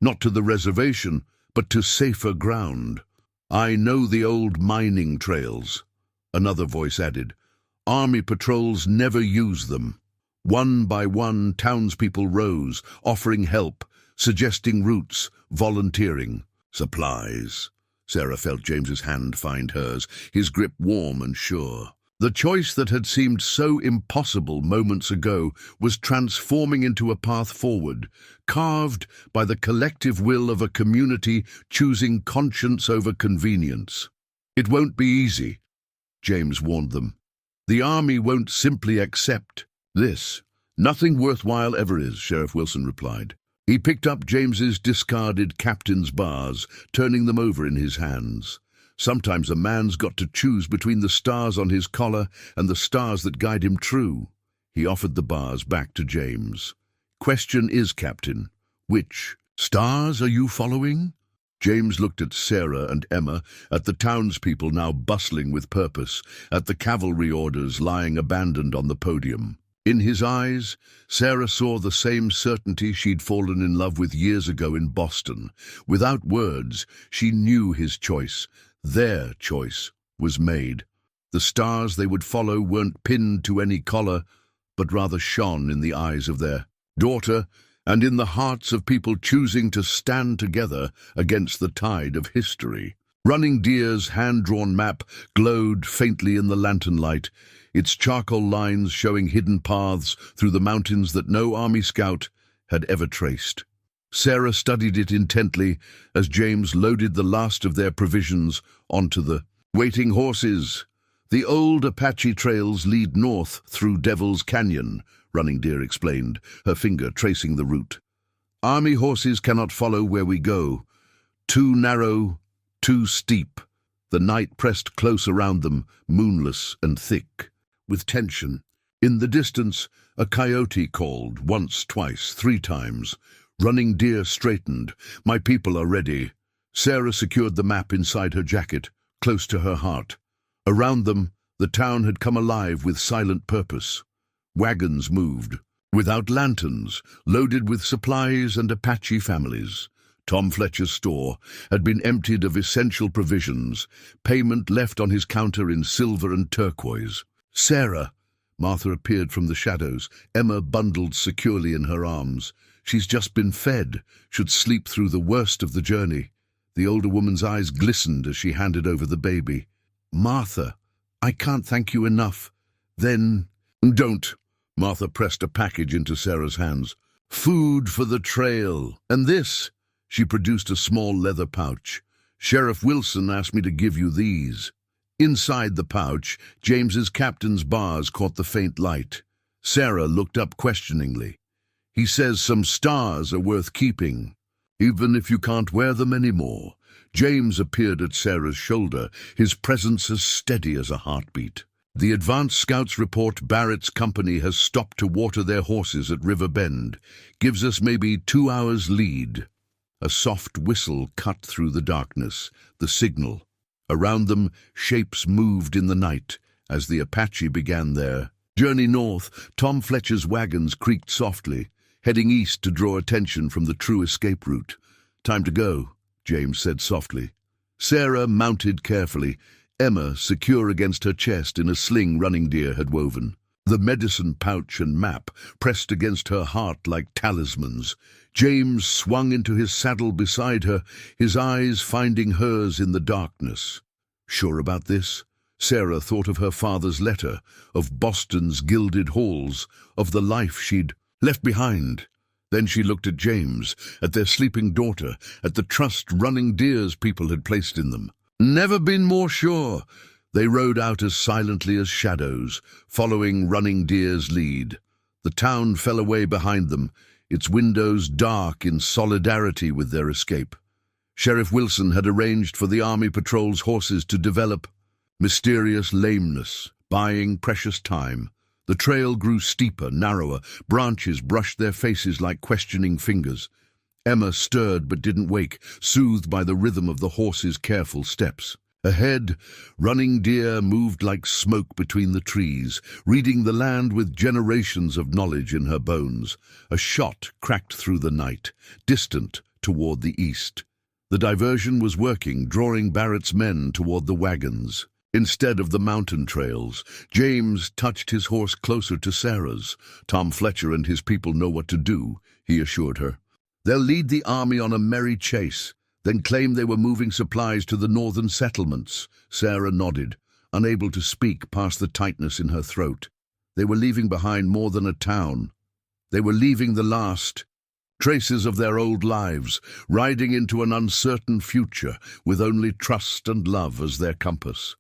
not to the reservation, but to safer ground. I know the old mining trails. Another voice added. Army patrols never use them. One by one, townspeople rose, offering help, suggesting routes, volunteering. Supplies. Sarah felt James's hand find hers, his grip warm and sure. The choice that had seemed so impossible moments ago was transforming into a path forward, carved by the collective will of a community choosing conscience over convenience. It won't be easy, James warned them. The army won't simply accept this. Nothing worthwhile ever is, Sheriff Wilson replied. He picked up James's discarded captain's bars, turning them over in his hands. Sometimes a man's got to choose between the stars on his collar and the stars that guide him true. He offered the bars back to James. Question is, Captain, which stars are you following? James looked at Sarah and Emma, at the townspeople now bustling with purpose, at the cavalry orders lying abandoned on the podium. In his eyes, Sarah saw the same certainty she'd fallen in love with years ago in Boston. Without words, she knew his choice. Their choice was made. The stars they would follow weren't pinned to any collar, but rather shone in the eyes of their daughter and in the hearts of people choosing to stand together against the tide of history. Running Deer's hand-drawn map glowed faintly in the lantern light, its charcoal lines showing hidden paths through the mountains that no army scout had ever traced. Sarah studied it intently as James loaded the last of their provisions onto the waiting horses. The old Apache trails lead north through Devil's Canyon, Running Deer explained, her finger tracing the route. Army horses cannot follow where we go. Too narrow, too steep. The night pressed close around them, moonless and thick, with tension. In the distance, a coyote called, once, twice, 3 times. Running Deer straightened. My people are ready. Sarah secured the map inside her jacket, close to her heart. Around them, the town had come alive with silent purpose. Wagons moved, without lanterns, loaded with supplies and Apache families. Tom Fletcher's store had been emptied of essential provisions, payment left on his counter in silver and turquoise. Sarah, Martha appeared from the shadows, Emma bundled securely in her arms. She's just been fed, should sleep through the worst of the journey. The older woman's eyes glistened as she handed over the baby. Martha, I can't thank you enough. Then, don't. Martha pressed a package into Sarah's hands. Food for the trail. And this. She produced a small leather pouch. Sheriff Wilson asked me to give you these. Inside the pouch, James's captain's bars caught the faint light. Sarah looked up questioningly. He says some stars are worth keeping, even if you can't wear them anymore. James appeared at Sarah's shoulder, his presence as steady as a heartbeat. The advance scouts report Barrett's company has stopped to water their horses at River Bend. Gives us maybe 2 hours lead. A soft whistle cut through the darkness, the signal. Around them, shapes moved in the night as the Apache began their journey north. Tom Fletcher's wagons creaked softly, heading east to draw attention from the true escape route. Time to go, James said softly. Sarah mounted carefully, Emma secure against her chest in a sling Running Deer had woven. The medicine pouch and map pressed against her heart like talismans. James swung into his saddle beside her, his eyes finding hers in the darkness. Sure about this? Sarah thought of her father's letter, of Boston's gilded halls, of the life she'd left behind. Then she looked at James, at their sleeping daughter, at the trust Running Deer's people had placed in them. Never been more sure. They rode out as silently as shadows, following Running Deer's lead. The town fell away behind them, its windows dark in solidarity with their escape. Sheriff Wilson had arranged for the Army Patrol's horses to develop mysterious lameness, buying precious time. The trail grew steeper, narrower, branches brushed their faces like questioning fingers. Emma stirred but didn't wake, soothed by the rhythm of the horses' careful steps. Ahead, Running Deer moved like smoke between the trees, reading the land with generations of knowledge in her bones. A shot cracked through the night, distant toward the east. The diversion was working, drawing Barrett's men toward the wagons. Instead of the mountain trails, James touched his horse closer to Sarah's. Tom Fletcher and his people know what to do, he assured her. They'll lead the army on a merry chase, then claim they were moving supplies to the northern settlements. Sarah nodded, unable to speak past the tightness in her throat. They were leaving behind more than a town. They were leaving the last traces of their old lives, riding into an uncertain future with only trust and love as their compass.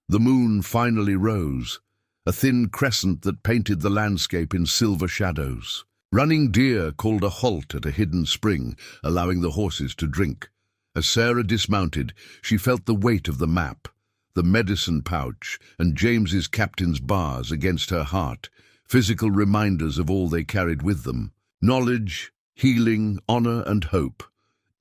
The moon finally rose, a thin crescent that painted the landscape in silver shadows. Running Deer called a halt at a hidden spring, allowing the horses to drink. As Sarah dismounted, she felt the weight of the map, the medicine pouch, and James's captain's bars against her heart, physical reminders of all they carried with them. Knowledge, healing, honor, and hope.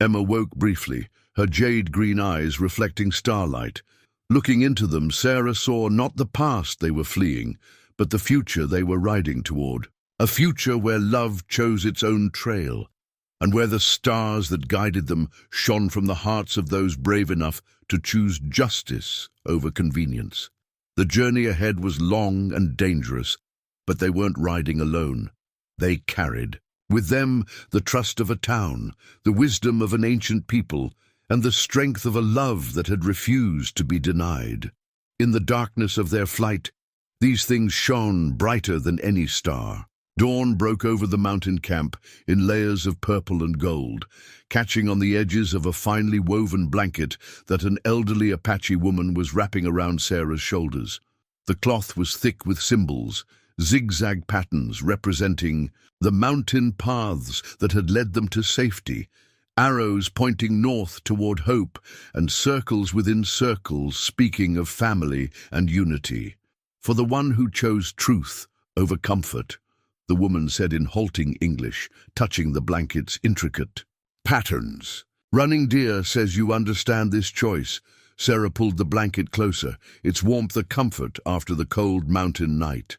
Emma woke briefly, her jade-green eyes reflecting starlight. Looking into them, Sarah saw not the past they were fleeing, but the future they were riding toward. A future where love chose its own trail, and where the stars that guided them shone from the hearts of those brave enough to choose justice over convenience. The journey ahead was long and dangerous, but they weren't riding alone. They carried, with them, the trust of a town, the wisdom of an ancient people, and the strength of a love that had refused to be denied. In the darkness of their flight, these things shone brighter than any star. Dawn broke over the mountain camp in layers of purple and gold, catching on the edges of a finely woven blanket that an elderly Apache woman was wrapping around Sarah's shoulders. The cloth was thick with symbols, zigzag patterns representing the mountain paths that had led them to safety, arrows pointing north toward hope, and circles within circles speaking of family and unity. For the one who chose truth over comfort, the woman said in halting English, touching the blanket's intricate patterns. Running Deer says you understand this choice. Sarah pulled the blanket closer, its warmth a comfort after the cold mountain night.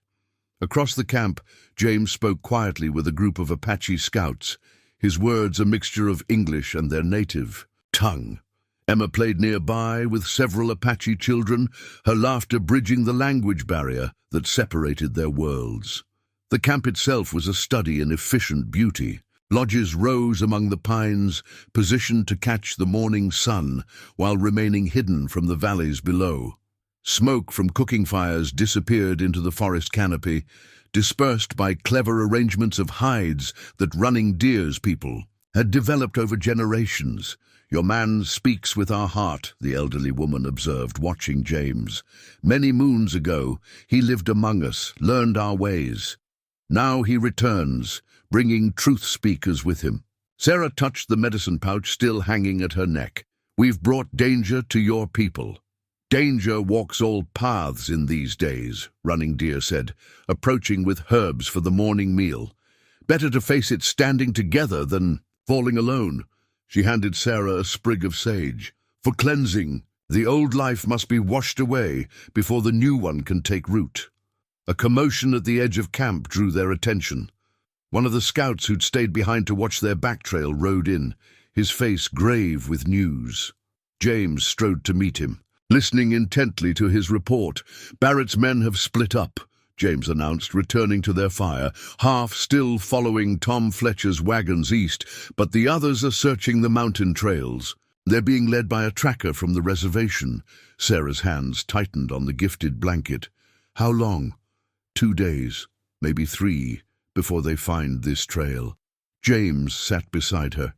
Across the camp, James spoke quietly with a group of Apache scouts, his words a mixture of English and their native tongue. Emma played nearby with several Apache children, her laughter bridging the language barrier that separated their worlds. The camp itself was a study in efficient beauty. Lodges rose among the pines, positioned to catch the morning sun while remaining hidden from the valleys below. Smoke from cooking fires disappeared into the forest canopy, dispersed by clever arrangements of hides that Running Deer's people had developed over generations. Your man speaks with our heart, the elderly woman observed, watching James. Many moons ago, he lived among us, learned our ways. Now he returns, bringing truth speakers with him. Sarah touched the medicine pouch still hanging at her neck. We've brought danger to your people. Danger walks all paths in these days, Running Deer said, approaching with herbs for the morning meal. Better to face it standing together than falling alone. She handed Sarah a sprig of sage. For cleansing, the old life must be washed away before the new one can take root. A commotion at the edge of camp drew their attention. One of the scouts who'd stayed behind to watch their back trail rode in, his face grave with news. James strode to meet him, listening intently to his report. "Barrett's men have split up," James announced, returning to their fire, half still following Tom Fletcher's wagons east, but the others are searching the mountain trails. "They're being led by a tracker from the reservation." Sarah's hands tightened on the gifted blanket. "How long?" 2 days, maybe 3, before they find this trail." James sat beside her,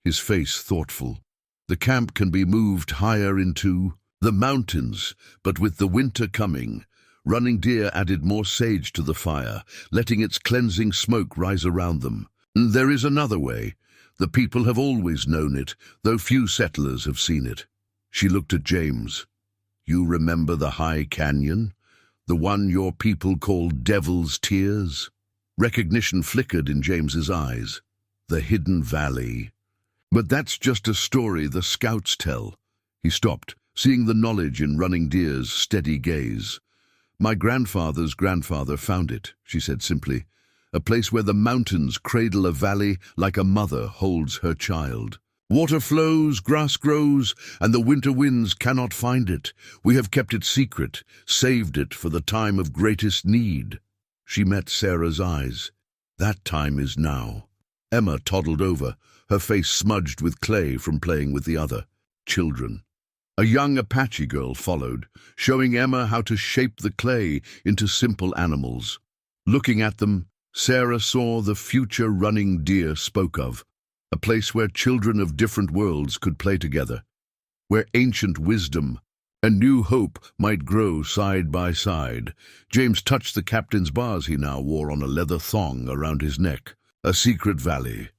his face thoughtful. "The camp can be moved higher into the mountains, but with the winter coming, Running Deer added more sage to the fire, letting its cleansing smoke rise around them. There is another way. The people have always known it, though few settlers have seen it." She looked at James. "You remember the high canyon? The one your people called Devil's Tears?" Recognition flickered in James's eyes. "The hidden valley. But that's just a story the scouts tell." He stopped, seeing the knowledge in Running Deer's steady gaze. "My grandfather's grandfather found it," she said simply. "A place where the mountains cradle a valley like a mother holds her child. Water flows, grass grows, and the winter winds cannot find it. We have kept it secret, saved it for the time of greatest need." She met Sarah's eyes. "That time is now." Emma toddled over, her face smudged with clay from playing with the other children. A young Apache girl followed, showing Emma how to shape the clay into simple animals. Looking at them, Sarah saw the future Running Deer spoke of, a place where children of different worlds could play together, where ancient wisdom and new hope might grow side by side. James touched the captain's bars he now wore on a leather thong around his neck. A secret valley.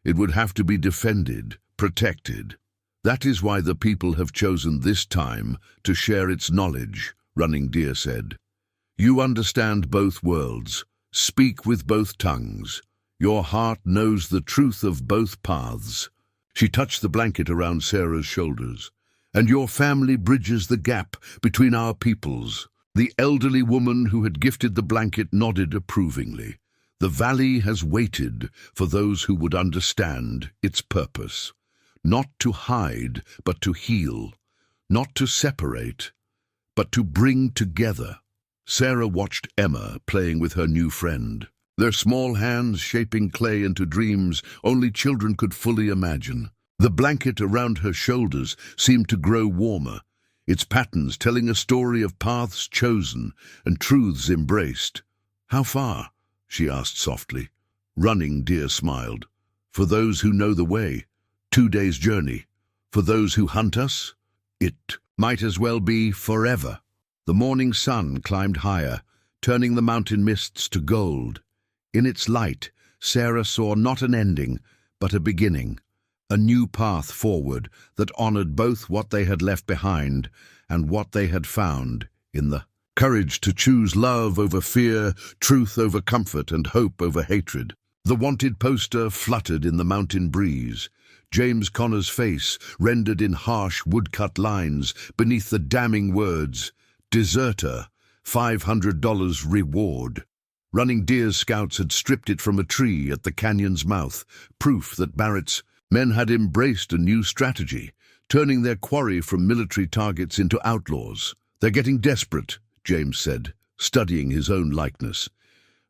It would have to be defended, protected. "That is why the people have chosen this time to share its knowledge," Running Deer said. "You understand both worlds. Speak with both tongues. Your heart knows the truth of both paths." She touched the blanket around Sarah's shoulders. "And your family bridges the gap between our peoples." The elderly woman who had gifted the blanket nodded approvingly. "The valley has waited for those who would understand its purpose. Not to hide, but to heal. Not to separate, but to bring together." Sarah watched Emma playing with her new friend, their small hands shaping clay into dreams only children could fully imagine. The blanket around her shoulders seemed to grow warmer, its patterns telling a story of paths chosen and truths embraced. "How far?" she asked softly. Running Deer smiled. "For those who know the way, 2 days' journey. For those who hunt us, it might as well be forever." The morning sun climbed higher, turning the mountain mists to gold. In its light, Sarah saw not an ending, but a beginning, a new path forward that honored both what they had left behind and what they had found in the courage to choose love over fear, truth over comfort, and hope over hatred. The wanted poster fluttered in the mountain breeze. James Connor's face rendered in harsh woodcut lines beneath the damning words, "Deserter, $500 reward." Running Deer's scouts had stripped it from a tree at the canyon's mouth, proof that Barrett's men had embraced a new strategy, turning their quarry from military targets into outlaws. "They're getting desperate," James said, studying his own likeness.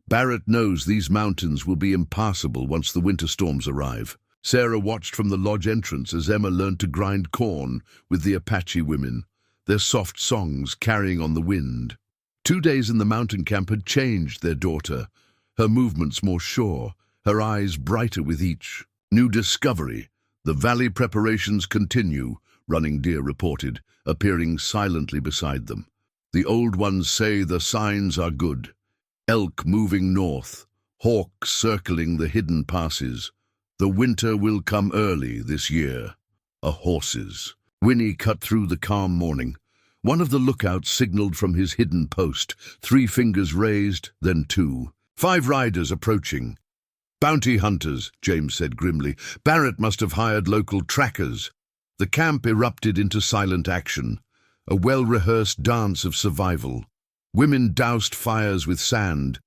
"Barrett knows these mountains will be impassable once the winter storms arrive." Sarah watched from the lodge entrance as Emma learned to grind corn with the Apache women, their soft songs carrying on the wind. 2 days in the mountain camp had changed their daughter, her movements more sure, her eyes brighter with each new discovery. "The valley preparations continue," Running Deer reported, appearing silently beside them. "The old ones say the signs are good. Elk moving north, hawks circling the hidden passes. The winter will come early this year. Horses." Winnie cut through the calm morning. One of the lookouts signaled from his hidden post, 3 fingers raised, then 2. 5 riders approaching. "Bounty hunters," James said grimly. "Barrett must have hired local trackers." The camp erupted into silent action, a well-rehearsed dance of survival. Women doused fires with sand.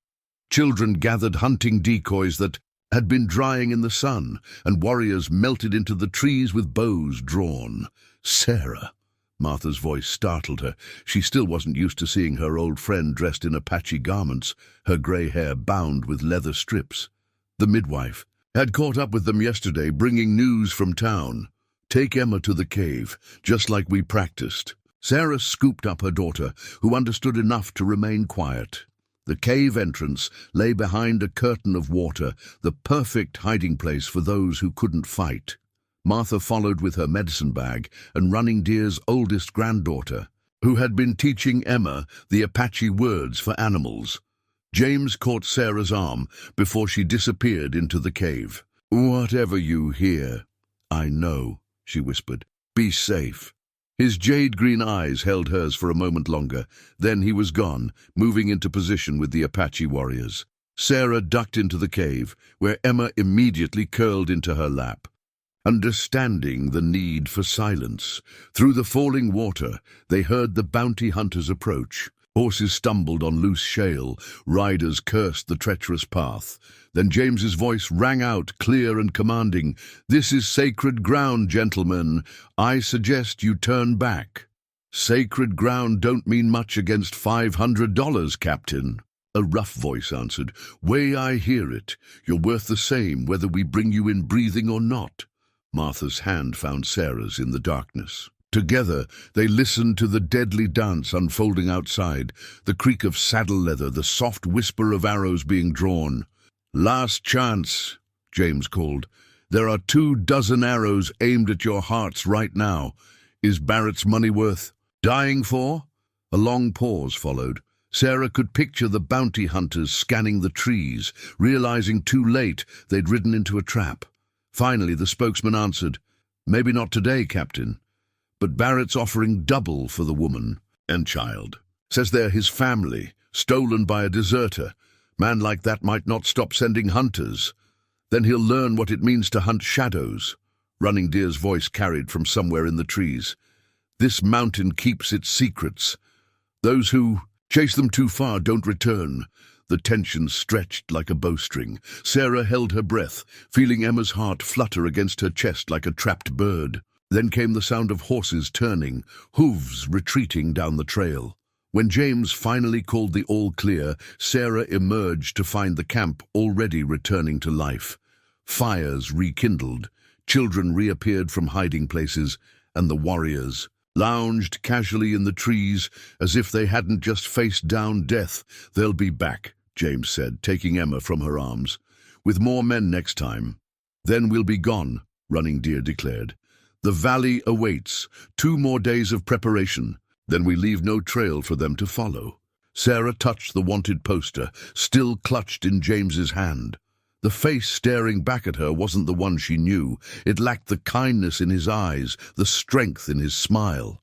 Children gathered hunting decoys that had been drying in the sun, and warriors melted into the trees with bows drawn. Sarah! Martha's voice startled her. She still wasn't used to seeing her old friend dressed in Apache garments, her grey hair bound with leather strips. The midwife had caught up with them yesterday, bringing news from town. Take Emma to the cave, just like we practiced. Sarah scooped up her daughter, who understood enough to remain quiet. The cave entrance lay behind a curtain of water, the perfect hiding place for those who couldn't fight. Martha followed with her medicine bag and Running Deer's oldest granddaughter, who had been teaching Emma the Apache words for animals. James caught Sarah's arm before she disappeared into the cave. "Whatever you hear, I know," she whispered. "Be safe." His jade-green eyes held hers for a moment longer. Then he was gone, moving into position with the Apache warriors. Sarah ducked into the cave, where Emma immediately curled into her lap. Understanding the need for silence, through the falling water, they heard the bounty hunters approach. Horses stumbled on loose shale, riders cursed the treacherous path. Then James's voice rang out, clear and commanding. "This is sacred ground, gentlemen. I suggest you turn back." "Sacred ground don't mean much against $500, Captain," a rough voice answered. "Way I hear it, you're worth the same whether we bring you in breathing or not." Martha's hand found Sarah's in the darkness. Together, they listened to the deadly dance unfolding outside, the creak of saddle leather, the soft whisper of arrows being drawn. "Last chance," James called. "There are 24 arrows aimed at your hearts right now. Is Barrett's money worth dying for?" A long pause followed. Sarah could picture the bounty hunters scanning the trees, realizing too late they'd ridden into a trap. Finally, the spokesman answered, "Maybe not today, Captain, but Barrett's offering double for the woman and child. Says they're his family, stolen by a deserter. Man like that might not stop sending hunters. Then he'll learn what it means to hunt shadows." Running Deer's voice carried from somewhere in the trees. "This mountain keeps its secrets. Those who chase them too far don't return." The tension stretched like a bowstring. Sarah held her breath, feeling Emma's heart flutter against her chest like a trapped bird. Then came the sound of horses turning, hooves retreating down the trail. When James finally called the all clear, Sarah emerged to find the camp already returning to life. Fires rekindled, children reappeared from hiding places, and the warriors lounged casually in the trees as if they hadn't just faced down death. "They'll be back," James said, taking Emma from her arms. "With more men next time." "Then we'll be gone," Running Deer declared. "The valley awaits, 2 more days of preparation. Then we leave no trail for them to follow." Sarah touched the wanted poster, still clutched in James's hand. The face staring back at her wasn't the one she knew. It lacked the kindness in his eyes, the strength in his smile.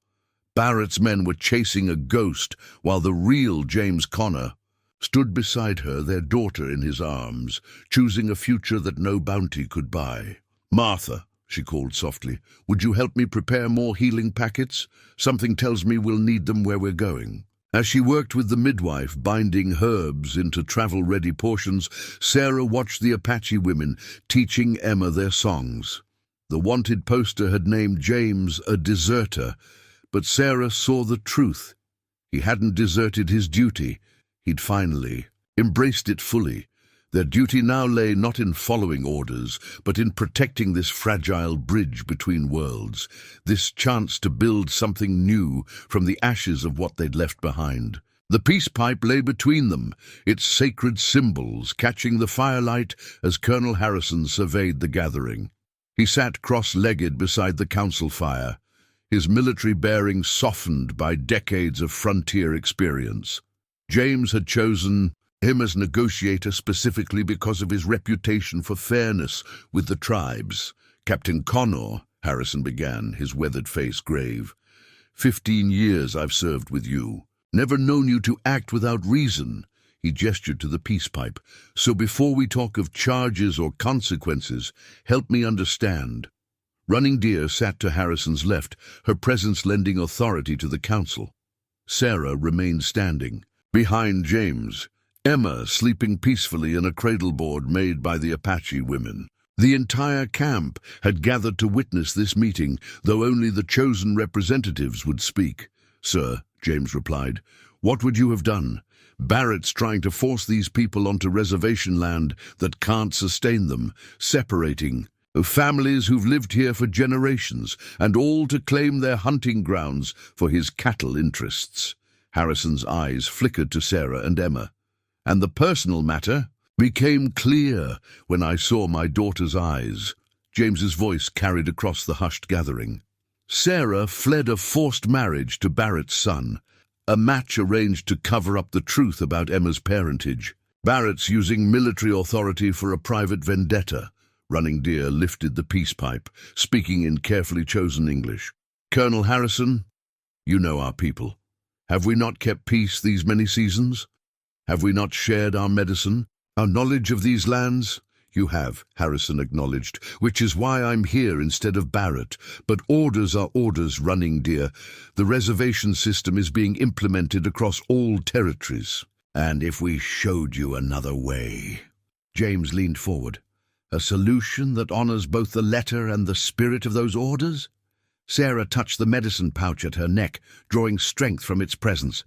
Barrett's men were chasing a ghost, while the real James Connor stood beside her, their daughter in his arms, choosing a future that no bounty could buy. "Martha," she called softly, "would you help me prepare more healing packets? Something tells me we'll need them where we're going." As she worked with the midwife, binding herbs into travel-ready portions, Sarah watched the Apache women teaching Emma their songs. The wanted poster had named James a deserter, but Sarah saw the truth. He hadn't deserted his duty. He'd finally embraced it fully. Their duty now lay not in following orders, but in protecting this fragile bridge between worlds, this chance to build something new from the ashes of what they'd left behind. The peace pipe lay between them, its sacred symbols catching the firelight as Colonel Harrison surveyed the gathering. He sat cross-legged beside the council fire, his military bearing softened by decades of frontier experience. James had chosen him as negotiator specifically because of his reputation for fairness with the tribes. "Captain Connor," Harrison began, his weathered face grave, 15 years I've served with you. Never known you to act without reason." He gestured to the peace pipe. "So before we talk of charges or consequences, help me understand." Running Deer sat to Harrison's left, her presence lending authority to the council. Sarah remained standing, behind James, Emma sleeping peacefully in a cradleboard made by the Apache women. The entire camp had gathered to witness this meeting, though only the chosen representatives would speak. "Sir," James replied, "what would you have done? Barrett's trying to force these people onto reservation land that can't sustain them, separating families who've lived here for generations, and all to claim their hunting grounds for his cattle interests." Harrison's eyes flickered to Sarah and Emma. "And the personal matter became clear when I saw my daughter's eyes." James's voice carried across the hushed gathering. Sarah fled a forced marriage to Barrett's son, a match arranged to cover up the truth about Emma's parentage. Barrett's using military authority for a private vendetta. Running Deer lifted the peace pipe, speaking in carefully chosen English. "Colonel Harrison, you know our people. Have we not kept peace these many seasons? Have we not shared our medicine, our knowledge of these lands?" "You have," Harrison acknowledged, "which is why I'm here instead of Barrett. But orders are orders, Running Deer. The reservation system is being implemented across all territories." "And if we showed you another way?" James leaned forward. "A solution that honors both the letter and the spirit of those orders?" Sarah touched the medicine pouch at her neck, drawing strength from its presence.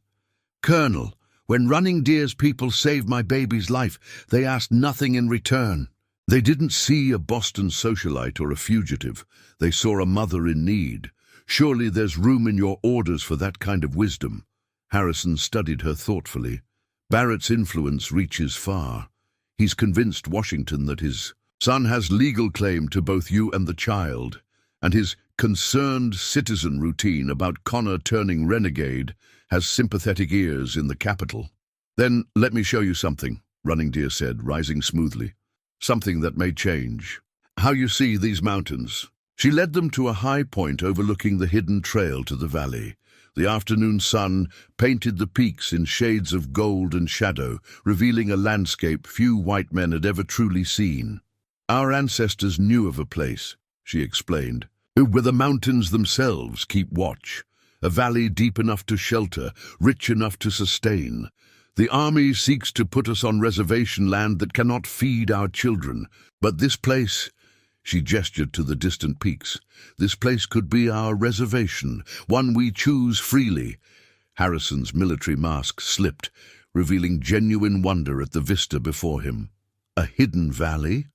"Colonel, when Running Deer's people saved my baby's life, they asked nothing in return. They didn't see a Boston socialite or a fugitive. They saw a mother in need. Surely there's room in your orders for that kind of wisdom." Harrison studied her thoughtfully. "Barrett's influence reaches far. He's convinced Washington that his son has legal claim to both you and the child, and his concerned citizen routine about Connor turning renegade has sympathetic ears in the capital." "Then let me show you something," Running Deer said, rising smoothly. "Something that may change how you see these mountains." She led them to a high point overlooking the hidden trail to the valley. The afternoon sun painted the peaks in shades of gold and shadow, revealing a landscape few white men had ever truly seen. "Our ancestors knew of a place," she explained, "where the mountains themselves keep watch. A valley deep enough to shelter, rich enough to sustain. The army seeks to put us on reservation land that cannot feed our children. But this place," she gestured to the distant peaks, "this place could be our reservation, one we choose freely." Harrison's military mask slipped, revealing genuine wonder at the vista before him. "A hidden valley?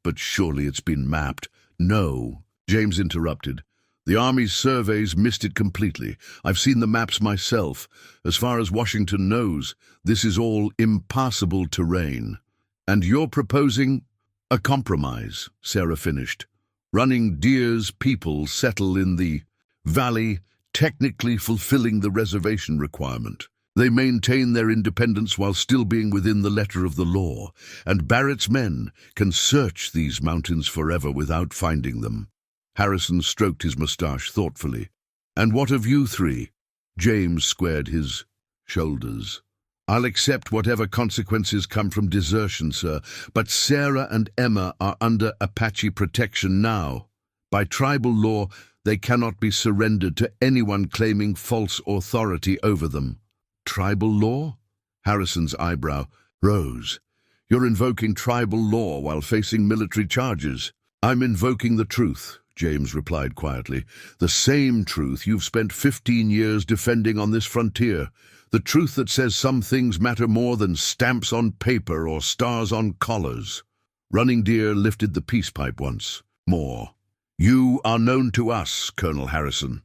But surely it's been mapped." "No," James interrupted. "The Army's surveys missed it completely. I've seen the maps myself. As far as Washington knows, this is all impassable terrain. And you're proposing a compromise," Sarah finished. "Running Deer's people settle in the valley, technically fulfilling the reservation requirement. They maintain their independence while still being within the letter of the law, and Barrett's men can search these mountains forever without finding them." Harrison stroked his moustache thoughtfully. "And what of you three?" James squared his shoulders. "I'll accept whatever consequences come from desertion, sir, but Sarah and Emma are under Apache protection now. By tribal law, they cannot be surrendered to anyone claiming false authority over them." "Tribal law?" Harrison's eyebrow rose. "You're invoking tribal law while facing military charges." "I'm invoking the truth," James replied quietly. "The same truth you've spent 15 years defending on this frontier. The truth that says some things matter more than stamps on paper or stars on collars." Running Deer lifted the peace pipe once more. "You are known to us, Colonel Harrison.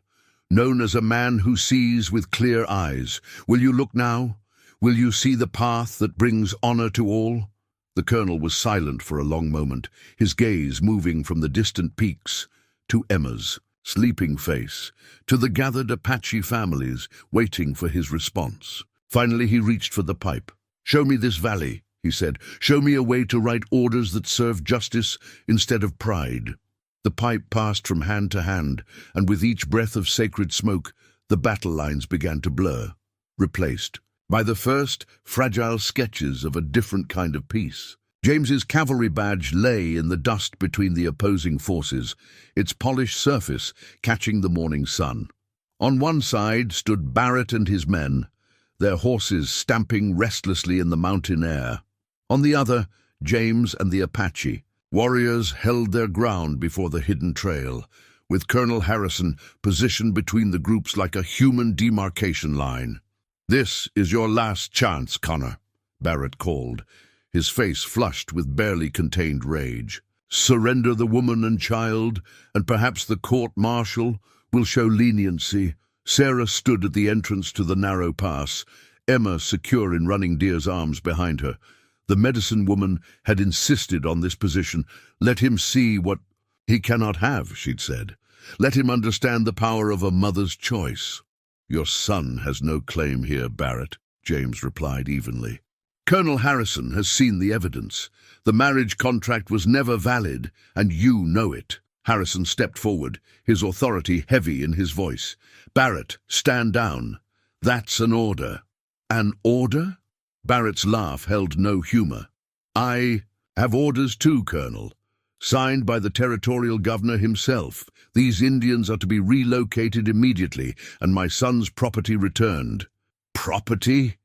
Known as a man who sees with clear eyes. Will you look now? Will you see the path that brings honor to all?" The colonel was silent for a long moment, his gaze moving from the distant peaks to Emma's sleeping face, to the gathered Apache families waiting for his response. Finally he reached for the pipe. "Show me this valley," he said. "Show me a way to write orders that serve justice instead of pride." The pipe passed from hand to hand, and with each breath of sacred smoke, the battle lines began to blur, replaced by the first fragile sketches of a different kind of peace. James's cavalry badge lay in the dust between the opposing forces, its polished surface catching the morning sun. On one side stood Barrett and his men, their horses stamping restlessly in the mountain air. On the other, James and the Apache. Warriors held their ground before the hidden trail, with Colonel Harrison positioned between the groups like a human demarcation line. "This is your last chance, Connor," Barrett called, his face flushed with barely contained rage. "Surrender the woman and child, and perhaps the court-martial will show leniency." Sarah stood at the entrance to the narrow pass, Emma secure in Running Deer's arms behind her. The medicine woman had insisted on this position. "Let him see what he cannot have," she'd said. "Let him understand the power of a mother's choice." "Your son has no claim here, Barrett," James replied evenly. "Colonel Harrison has seen the evidence. The marriage contract was never valid, and you know it." Harrison stepped forward, his authority heavy in his voice. "Barrett, stand down. That's an order." "An order?" Barrett's laugh held no humor. "I have orders too, Colonel. Signed by the territorial governor himself. These Indians are to be relocated immediately, and my son's property returned." "Property?"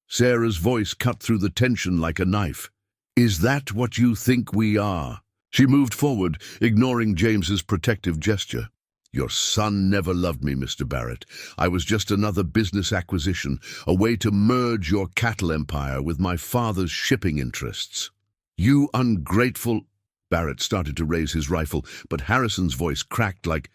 Sarah's voice cut through the tension like a knife. "Is that what you think we are?" She moved forward, ignoring James's protective gesture. "Your son never loved me, Mr. Barrett. I was just another business acquisition, a way to merge your cattle empire with my father's shipping interests." "You ungrateful—" Barrett started to raise his rifle, but Harrison's voice cracked like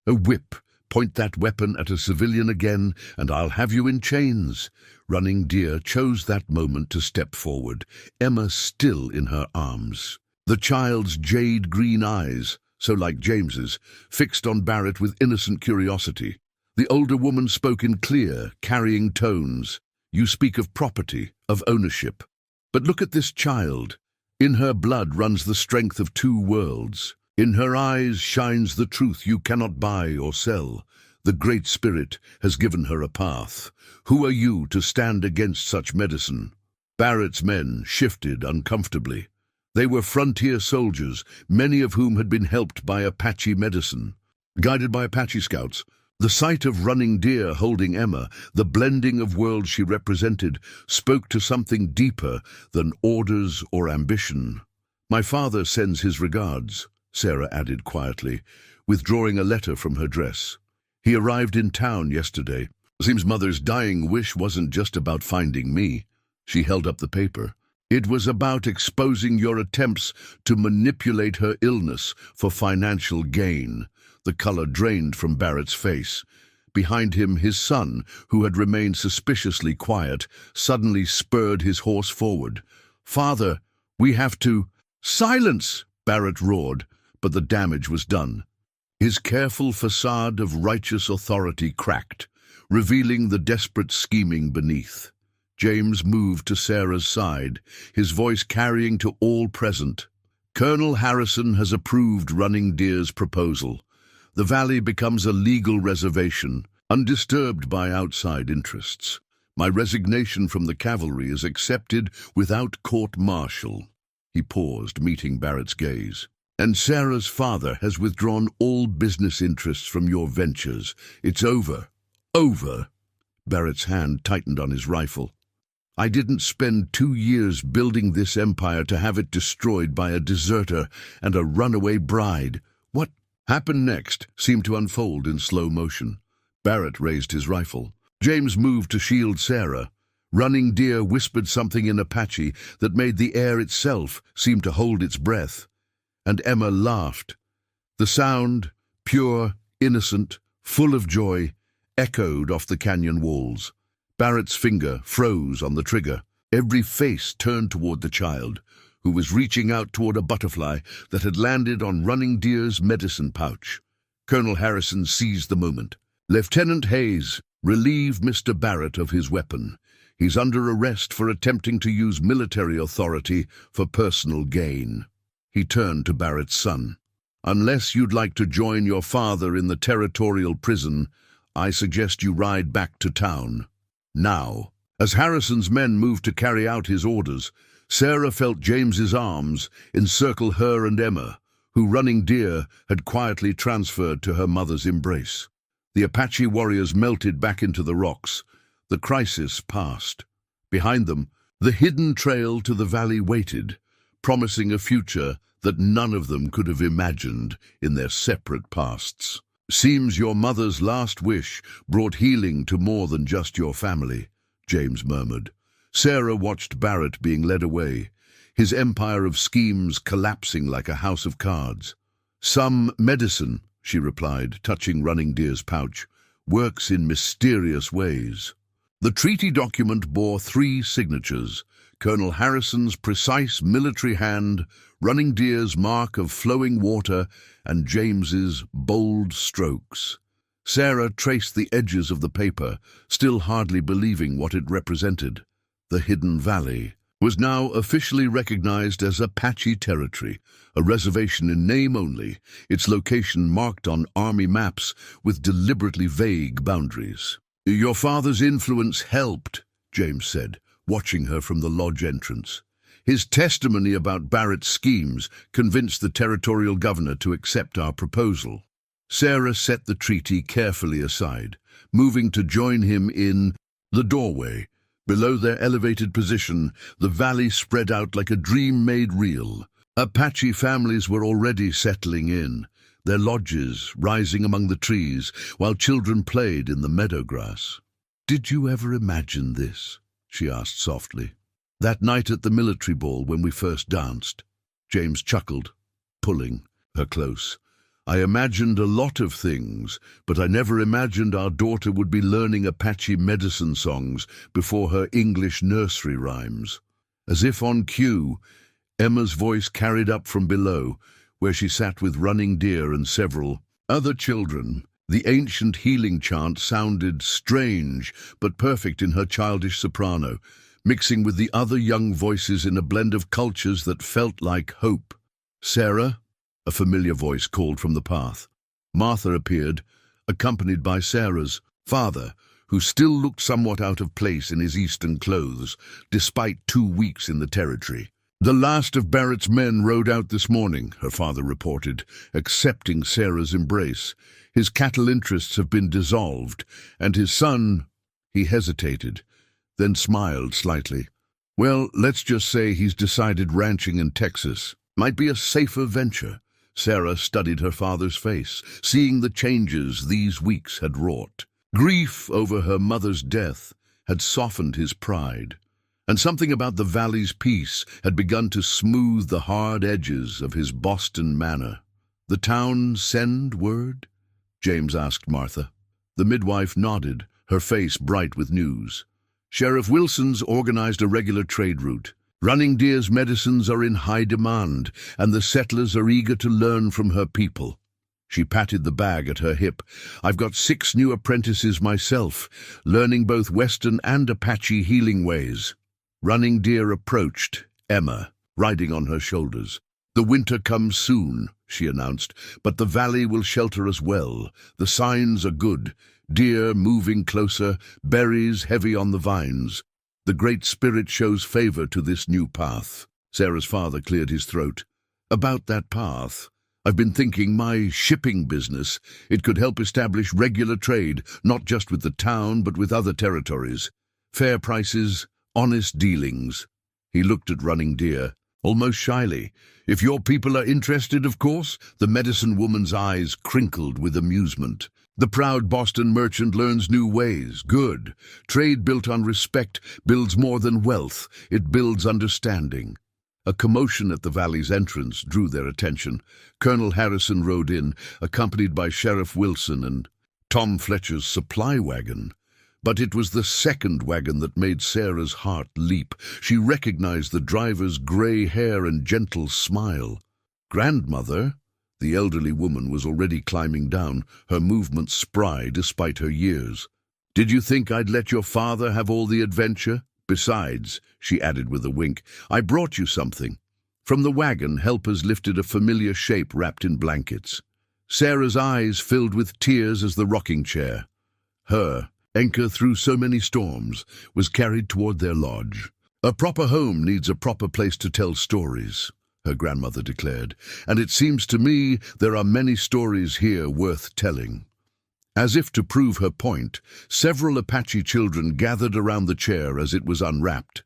a whip. "Point that weapon at a civilian again, and I'll have you in chains." Running Deer chose that moment to step forward, Emma still in her arms. The child's jade-green eyes, so like James's, fixed on Barrett with innocent curiosity. The older woman spoke in clear, carrying tones. "You speak of property, of ownership. But look at this child. In her blood runs the strength of two worlds. In her eyes shines the truth you cannot buy or sell. The Great Spirit has given her a path. Who are you to stand against such medicine?" Barrett's men shifted uncomfortably. They were frontier soldiers, many of whom had been helped by Apache medicine. Guided by Apache scouts, the sight of Running Deer holding Emma, the blending of worlds she represented, spoke to something deeper than orders or ambition. "My father sends his regards," Sarah added quietly, withdrawing a letter from her dress. "He arrived in town yesterday. Seems Mother's dying wish wasn't just about finding me." She held up the paper. "It was about exposing your attempts to manipulate her illness for financial gain." The color drained from Barrett's face. Behind him, his son, who had remained suspiciously quiet, suddenly spurred his horse forward. "Father, we have to—" "Silence!" Barrett roared, but the damage was done. His careful facade of righteous authority cracked, revealing the desperate scheming beneath. James moved to Sarah's side, his voice carrying to all present. "Colonel Harrison has approved Running Deer's proposal. The valley becomes a legal reservation, undisturbed by outside interests. My resignation from the cavalry is accepted without court-martial." He paused, meeting Barrett's gaze. "And Sarah's father has withdrawn all business interests from your ventures. It's over." "Over?" Barrett's hand tightened on his rifle. "I didn't spend 2 years building this empire to have it destroyed by a deserter and a runaway bride. What happened next seemed to unfold in slow motion. Barrett raised his rifle. James moved to shield Sarah. Running Deer whispered something in Apache that made the air itself seem to hold its breath. And Emma laughed. The sound, pure, innocent, full of joy, echoed off the canyon walls. Barrett's finger froze on the trigger. Every face turned toward the child, who was reaching out toward a butterfly that had landed on Running Deer's medicine pouch. Colonel Harrison seized the moment. "Lieutenant Hayes, relieve Mr. Barrett of his weapon. He's under arrest for attempting to use military authority for personal gain." He turned to Barrett's son. "Unless you'd like to join your father in the territorial prison, I suggest you ride back to town. Now." As Harrison's men moved to carry out his orders, Sarah felt James's arms encircle her and Emma, who Running Deer had quietly transferred to her mother's embrace. The Apache warriors melted back into the rocks, The crisis passed. Behind them, the hidden trail to the valley waited, promising a future that none of them could have imagined in their separate pasts. "Seems your mother's last wish brought healing to more than just your family," James murmured. Sarah watched Barrett being led away, his empire of schemes collapsing like a house of cards. "Some medicine," she replied, touching Running Deer's pouch, "works in mysterious ways." The treaty document bore 3 signatures: Colonel Harrison's precise military hand, Running Deer's mark of flowing water, and James's bold strokes. Sarah traced the edges of the paper, still hardly believing what it represented. The Hidden Valley was now officially recognized as Apache territory, a reservation in name only, its location marked on army maps with deliberately vague boundaries. "Your father's influence helped," James said, watching her from the lodge entrance. "His testimony about Barrett's schemes convinced the territorial governor to accept our proposal." Sarah set the treaty carefully aside, moving to join him in the doorway. Below their elevated position, the valley spread out like a dream made real. Apache families were already settling in, their lodges rising among the trees, while children played in the meadow grass. "Did you ever imagine this?" she asked softly. "That night at the military ball when we first danced?" James chuckled, pulling her close. "I imagined a lot of things, but I never imagined our daughter would be learning Apache medicine songs before her English nursery rhymes." As if on cue, Emma's voice carried up from below, where she sat with Running Deer and several other children. The ancient healing chant sounded strange but perfect in her childish soprano, mixing with the other young voices in a blend of cultures that felt like hope. "Sarah?" a familiar voice called from the path. Martha appeared, accompanied by Sarah's father, who still looked somewhat out of place in his Eastern clothes, despite 2 weeks in the territory. "The last of Barrett's men rode out this morning," her father reported, accepting Sarah's embrace. "His cattle interests have been dissolved, and his son—" He hesitated, then smiled slightly. "Well, let's just say he's decided ranching in Texas might be a safer venture." Sarah studied her father's face, seeing the changes these weeks had wrought. Grief over her mother's death had softened his pride, and something about the valley's peace had begun to smooth the hard edges of his Boston manner. "The town send word?" James asked Martha. The midwife nodded, her face bright with news. "Sheriff Wilson's organized a regular trade route. Running Deer's medicines are in high demand, and the settlers are eager to learn from her people." She patted the bag at her hip. "I've got 6 new apprentices myself, learning both Western and Apache healing ways." Running Deer approached, Emma riding on her shoulders. "The winter comes soon," she announced, "but the valley will shelter us well. The signs are good. Deer moving closer, berries heavy on the vines. The Great Spirit shows favor to this new path." Sarah's father cleared his throat. "About that path, I've been thinking my shipping business. It could help establish regular trade, not just with the town, but with other territories. Fair prices, honest dealings." He looked at Running Deer, almost shyly. "If your people are interested, of course." The medicine woman's eyes crinkled with amusement. "The proud Boston merchant learns new ways. Good. Trade built on respect builds more than wealth. It builds understanding." A commotion at the valley's entrance drew their attention. Colonel Harrison rode in, accompanied by Sheriff Wilson and Tom Fletcher's supply wagon. But it was the second wagon that made Sarah's heart leap. She recognized the driver's gray hair and gentle smile. "Grandmother?" The elderly woman was already climbing down, her movements spry despite her years. "Did you think I'd let your father have all the adventure? Besides," she added with a wink, "I brought you something." From the wagon, helpers lifted a familiar shape wrapped in blankets. Sarah's eyes filled with tears as the rocking chair, her anchor through so many storms, was carried toward their lodge. "A proper home needs a proper place to tell stories," her grandmother declared, "and it seems to me there are many stories here worth telling." As if to prove her point, several Apache children gathered around the chair as it was unwrapped,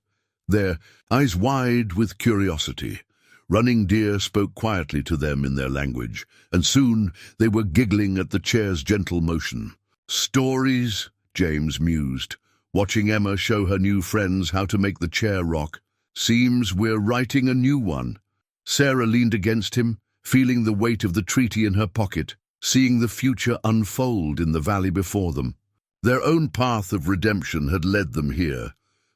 their eyes wide with curiosity. Running Deer spoke quietly to them in their language, and soon they were giggling at the chair's gentle motion. "Stories," James mused, watching Emma show her new friends how to make the chair rock. "Seems we're writing a new one." Sarah leaned against him, feeling the weight of the treaty in her pocket, seeing the future unfold in the valley before them. Their own path of redemption had led them here,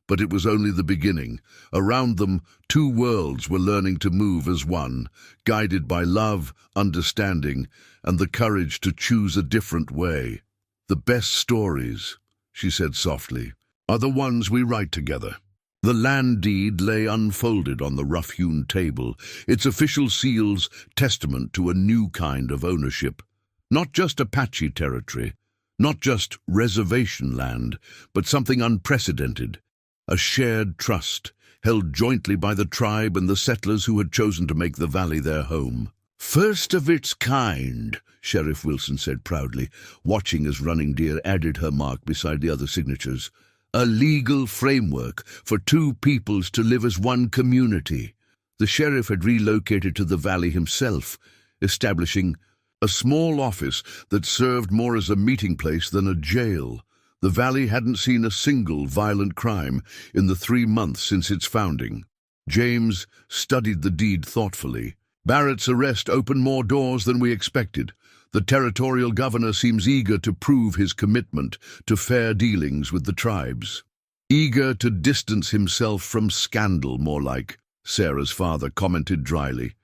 but it was only the beginning. Around them, two worlds were learning to move as one, guided by love, understanding, and the courage to choose a different way. "The best stories," she said softly, "are the ones we write together." The land deed lay unfolded on the rough-hewn table, its official seals testament to a new kind of ownership. Not just Apache territory, not just reservation land, but something unprecedented. A shared trust, held jointly by the tribe and the settlers who had chosen to make the valley their home. "First of its kind," Sheriff Wilson said proudly, watching as Running Deer added her mark beside the other signatures. "A legal framework for two peoples to live as one community." The sheriff had relocated to the valley himself, establishing a small office that served more as a meeting place than a jail. The valley hadn't seen a single violent crime in the 3 months since its founding. James studied the deed thoughtfully. "Barrett's arrest opened more doors than we expected. The territorial governor seems eager to prove his commitment to fair dealings with the tribes. Eager to distance himself from scandal, more like," Sarah's father commented dryly.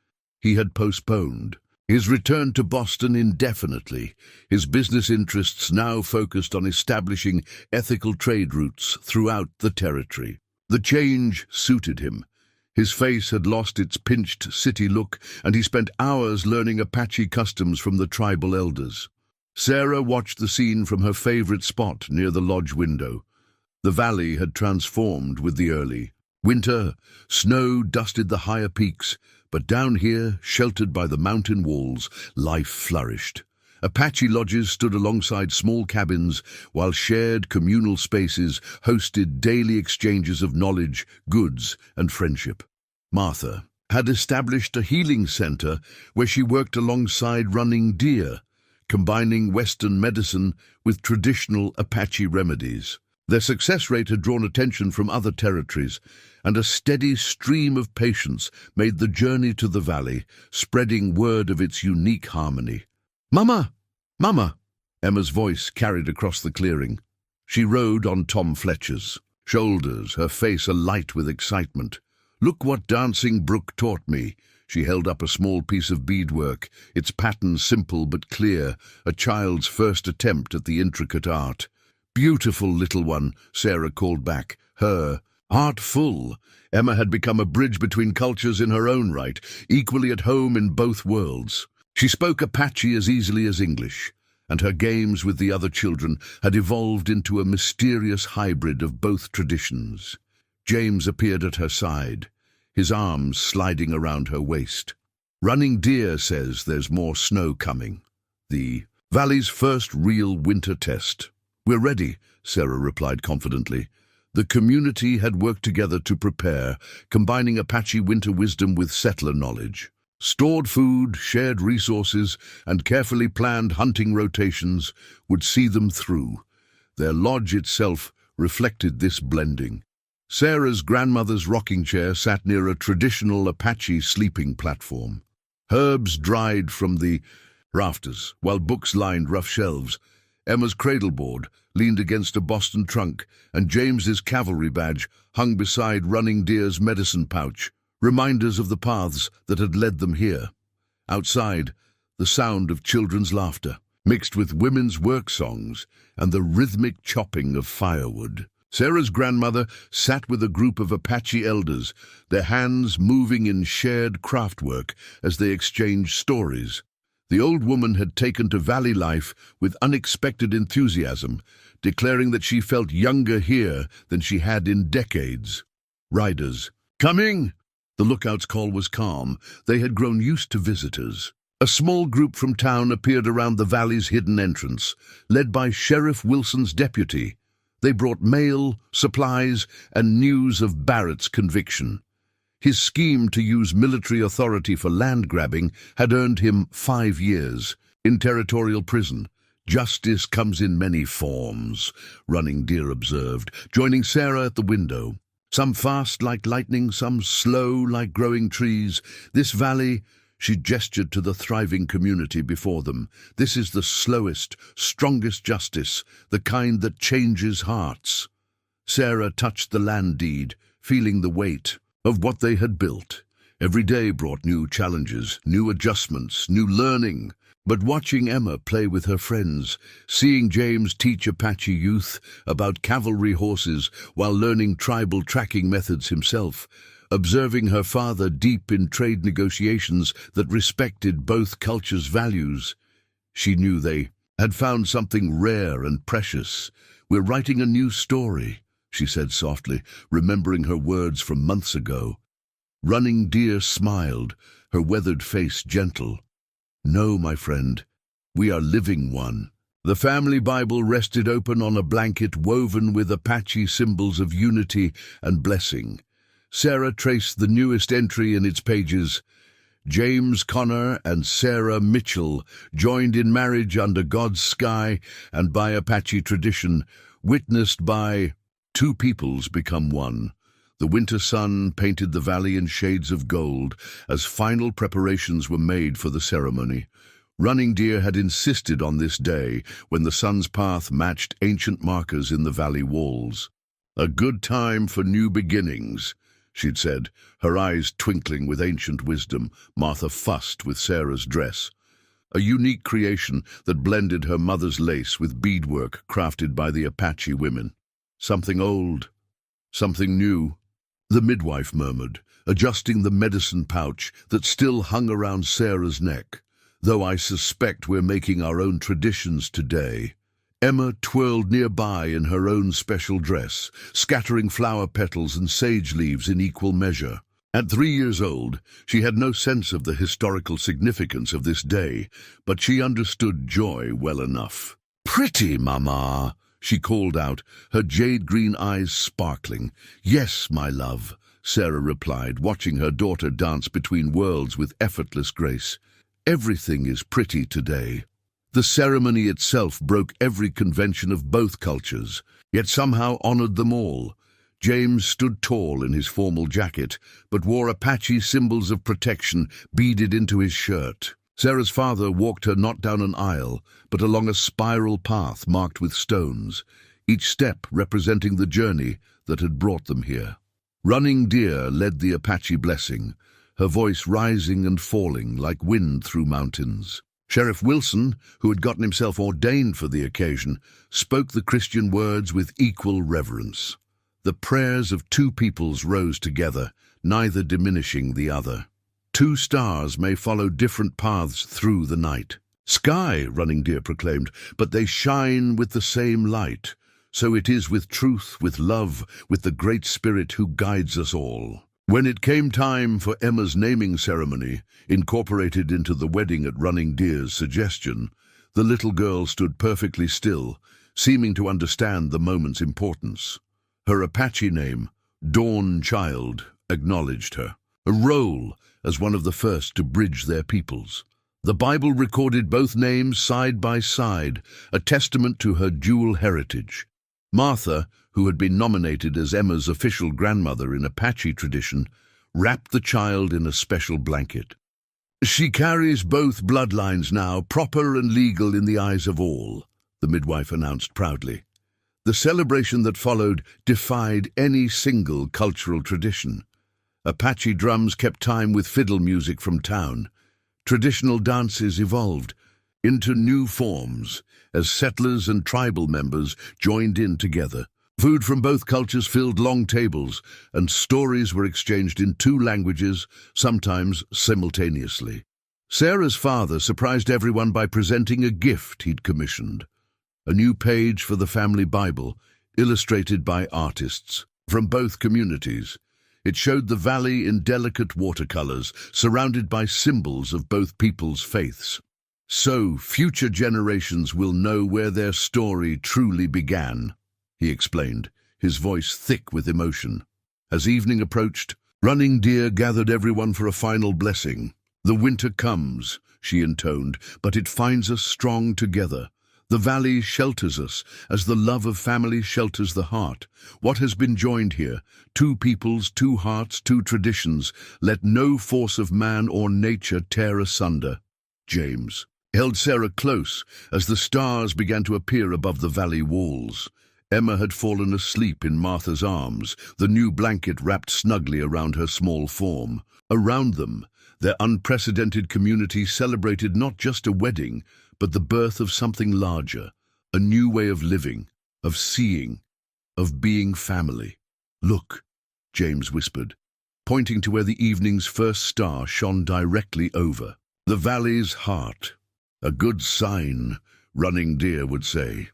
He had postponed his return to Boston indefinitely, his business interests now focused on establishing ethical trade routes throughout the territory. The change suited him. His face had lost its pinched city look, and he spent hours learning Apache customs from the tribal elders. Sarah watched the scene from her favorite spot near the lodge window. The valley had transformed with the early winter. Snow dusted the higher peaks, but down here, sheltered by the mountain walls, life flourished. Apache lodges stood alongside small cabins, while shared communal spaces hosted daily exchanges of knowledge, goods, and friendship. Martha had established a healing center where she worked alongside Running Deer, combining Western medicine with traditional Apache remedies. Their success rate had drawn attention from other territories, and a steady stream of patients made the journey to the valley, spreading word of its unique harmony. "Mama! Mama!" Emma's voice carried across the clearing. She rode on Tom Fletcher's shoulders, her face alight with excitement. "Look what dancing Brook taught me." She held up a small piece of beadwork, its pattern simple but clear, a child's first attempt at the intricate art. "Beautiful little one," Sarah called back, her heart full. Emma had become a bridge between cultures in her own right, equally at home in both worlds. She spoke Apache as easily as English, and her games with the other children had evolved into a mysterious hybrid of both traditions. James appeared at her side, his arms sliding around her waist. "Running Deer says there's more snow coming. The valley's first real winter test." "We're ready," Sarah replied confidently. The community had worked together to prepare, combining Apache winter wisdom with settler knowledge. Stored food, shared resources, and carefully planned hunting rotations would see them through. Their lodge itself reflected this blending. Sarah's grandmother's rocking chair sat near a traditional Apache sleeping platform. Herbs dried from the rafters, while books lined rough shelves. Emma's cradleboard leaned against a Boston trunk, and James's cavalry badge hung beside Running Deer's medicine pouch, reminders of the paths that had led them here. Outside, the sound of children's laughter, mixed with women's work songs and the rhythmic chopping of firewood. Sarah's grandmother sat with a group of Apache elders, their hands moving in shared craftwork as they exchanged stories. The old woman had taken to valley life with unexpected enthusiasm, declaring that she felt younger here than she had in decades. "Riders, coming!" The lookout's call was calm. They had grown used to visitors. A small group from town appeared around the valley's hidden entrance, led by Sheriff Wilson's deputy. They brought mail, supplies, and news of Barrett's conviction. His scheme to use military authority for land grabbing had earned him 5 years in territorial prison. "Justice comes in many forms," Running Deer observed, joining Sarah at the window. "Some fast like lightning, some slow like growing trees. This valley," she gestured to the thriving community before them, "this is the slowest, strongest justice, the kind that changes hearts." Sarah touched the land deed, feeling the weight of what they had built. Every day brought new challenges, new adjustments, new learning. But watching Emma play with her friends, seeing James teach Apache youth about cavalry horses while learning tribal tracking methods himself, observing her father deep in trade negotiations that respected both cultures' values, she knew they had found something rare and precious. "We're writing a new story," she said softly, remembering her words from months ago. Running Deer smiled, her weathered face gentle. "No, my friend, we are living one." The family Bible rested open on a blanket woven with Apache symbols of unity and blessing. Sarah traced the newest entry in its pages. James Connor and Sarah Mitchell, joined in marriage under God's sky and by Apache tradition, witnessed by two peoples become one. The winter sun painted the valley in shades of gold as final preparations were made for the ceremony. Running Deer had insisted on this day when the sun's path matched ancient markers in the valley walls. "A good time for new beginnings," she'd said, her eyes twinkling with ancient wisdom. Martha fussed with Sarah's dress, a unique creation that blended her mother's lace with beadwork crafted by the Apache women. "Something old, something new," the midwife murmured, adjusting the medicine pouch that still hung around Sarah's neck. "Though I suspect we're making our own traditions today." Emma twirled nearby in her own special dress, scattering flower petals and sage leaves in equal measure. At 3 years old, she had no sense of the historical significance of this day, but she understood joy well enough. "Pretty, Mama," she called out, her jade-green eyes sparkling. "Yes, my love," Sarah replied, watching her daughter dance between worlds with effortless grace. "Everything is pretty today." The ceremony itself broke every convention of both cultures, yet somehow honored them all. James stood tall in his formal jacket, but wore Apache symbols of protection beaded into his shirt. Sarah's father walked her not down an aisle, but along a spiral path marked with stones, each step representing the journey that had brought them here. Running Deer led the Apache blessing, her voice rising and falling like wind through mountains. Sheriff Wilson, who had gotten himself ordained for the occasion, spoke the Christian words with equal reverence. The prayers of two peoples rose together, neither diminishing the other. "Two stars may follow different paths through the night." "Sky," Running Deer proclaimed, "but they shine with the same light. So it is with truth, with love, with the Great Spirit who guides us all." When it came time for Emma's naming ceremony, incorporated into the wedding at Running Deer's suggestion, the little girl stood perfectly still, seeming to understand the moment's importance. Her Apache name, Dawn Child, acknowledged her, a role as one of the first to bridge their peoples. The Bible recorded both names side by side, a testament to her dual heritage. Martha, who had been nominated as Emma's official grandmother in Apache tradition, wrapped the child in a special blanket. "She carries both bloodlines now, proper and legal in the eyes of all," the midwife announced proudly. The celebration that followed defied any single cultural tradition. Apache drums kept time with fiddle music from town. Traditional dances evolved into new forms as settlers and tribal members joined in together. Food from both cultures filled long tables, and stories were exchanged in 2 languages, sometimes simultaneously. Sarah's father surprised everyone by presenting a gift he'd commissioned, a new page for the family Bible, illustrated by artists from both communities. It showed the valley in delicate watercolors, surrounded by symbols of both people's faiths. So future generations will know where their story truly began, he explained, his voice thick with emotion. As evening approached, Running Deer gathered everyone for a final blessing. The winter comes, she intoned, but it finds us strong together. The valley shelters us, as the love of family shelters the heart. What has been joined here? Two peoples, two hearts, two traditions. Let no force of man or nature tear asunder. James held Sarah close as the stars began to appear above the valley walls. Emma had fallen asleep in Martha's arms, the new blanket wrapped snugly around her small form. Around them, their unprecedented community celebrated not just a wedding, but the birth of something larger, a new way of living, of seeing, of being family. "Look," James whispered, pointing to where the evening's first star shone directly over. "The valley's heart. A good sign," Running Deer would say.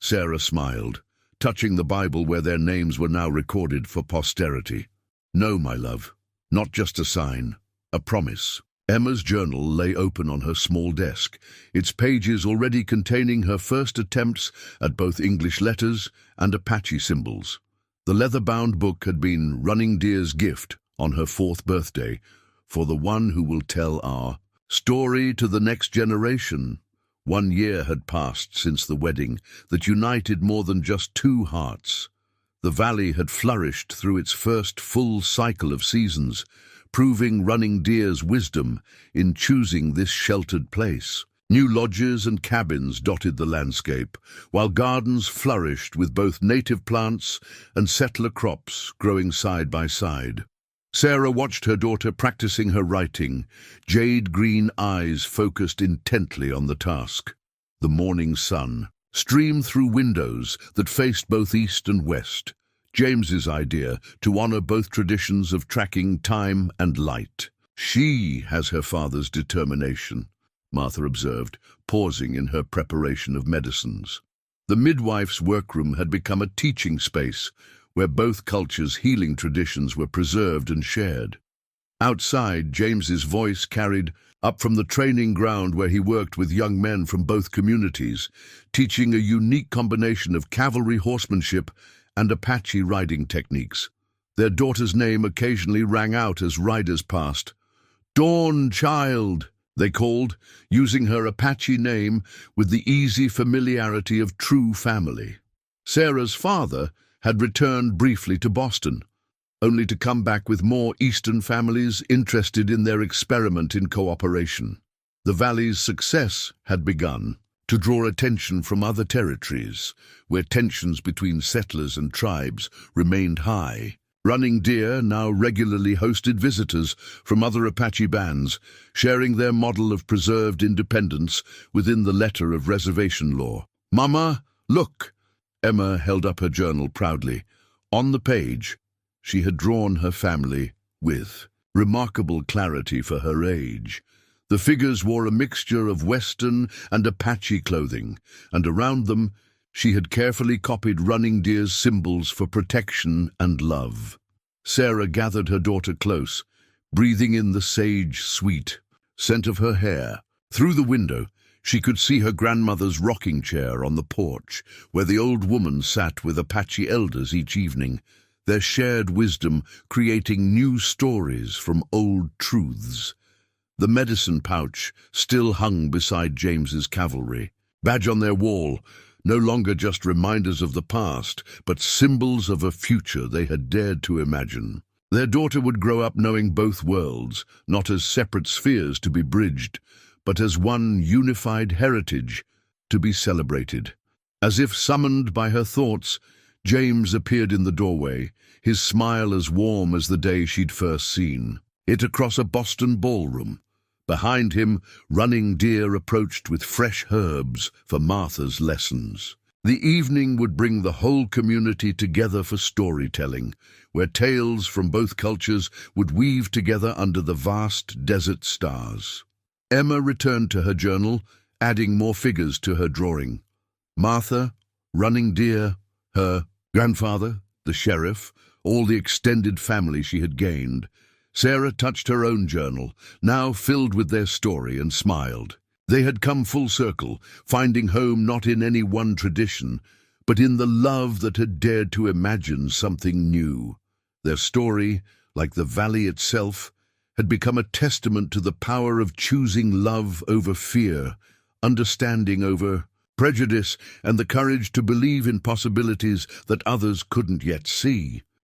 Sarah smiled, touching the Bible where their names were now recorded for posterity. "No, my love, not just a sign, a promise." Emma's journal lay open on her small desk, its pages already containing her first attempts at both English letters and Apache symbols. The leather-bound book had been Running Deer's gift on her 4th birthday, for the one who will tell our story to the next generation. 1 year had passed since the wedding that united more than just two hearts. The valley had flourished through its first full cycle of seasons, proving Running Deer's wisdom in choosing this sheltered place. New lodges and cabins dotted the landscape, while gardens flourished with both native plants and settler crops growing side by side. Sarah watched her daughter practicing her writing, jade-green eyes focused intently on the task. The morning sun streamed through windows that faced both east and west, James's idea to honor both traditions of tracking time and light. "She has her father's determination," Martha observed, pausing in her preparation of medicines. The midwife's workroom had become a teaching space, where both cultures' healing traditions were preserved and shared. Outside, James's voice carried up from the training ground where he worked with young men from both communities, teaching a unique combination of cavalry horsemanship and Apache riding techniques. Their daughter's name occasionally rang out as riders passed. "Dawn, child," they called, using her Apache name with the easy familiarity of true family. Sarah's father had returned briefly to Boston, only to come back with more Eastern families interested in their experiment in cooperation. The valley's success had begun to draw attention from other territories, where tensions between settlers and tribes remained high. Running Deer now regularly hosted visitors from other Apache bands, sharing their model of preserved independence within the letter of reservation law. "Mama, look!" Emma held up her journal proudly. On the page, she had drawn her family with remarkable clarity for her age. The figures wore a mixture of Western and Apache clothing, and around them she had carefully copied Running Deer's symbols for protection and love. Sarah gathered her daughter close, breathing in the sage sweet scent of her hair. Through the window, she could see her grandmother's rocking chair on the porch, where the old woman sat with Apache elders each evening, their shared wisdom creating new stories from old truths. The medicine pouch still hung beside James's cavalry, badge on their wall, no longer just reminders of the past, but symbols of a future they had dared to imagine. Their daughter would grow up knowing both worlds, not as separate spheres to be bridged, but as one unified heritage to be celebrated. As if summoned by her thoughts, James appeared in the doorway, his smile as warm as the day she'd first seen it across a Boston ballroom. Behind him, Running Deer approached with fresh herbs for Martha's lessons. The evening would bring the whole community together for storytelling, where tales from both cultures would weave together under the vast desert stars. Emma returned to her journal, adding more figures to her drawing. Martha, Running Deer, her grandfather, the sheriff, all the extended family she had gained. Sarah touched her own journal, now filled with their story, and smiled. They had come full circle, finding home not in any one tradition, but in the love that had dared to imagine something new. Their story, like the valley itself, had become a testament to the power of choosing love over fear, understanding over prejudice, and the courage to believe in possibilities that others couldn't yet see.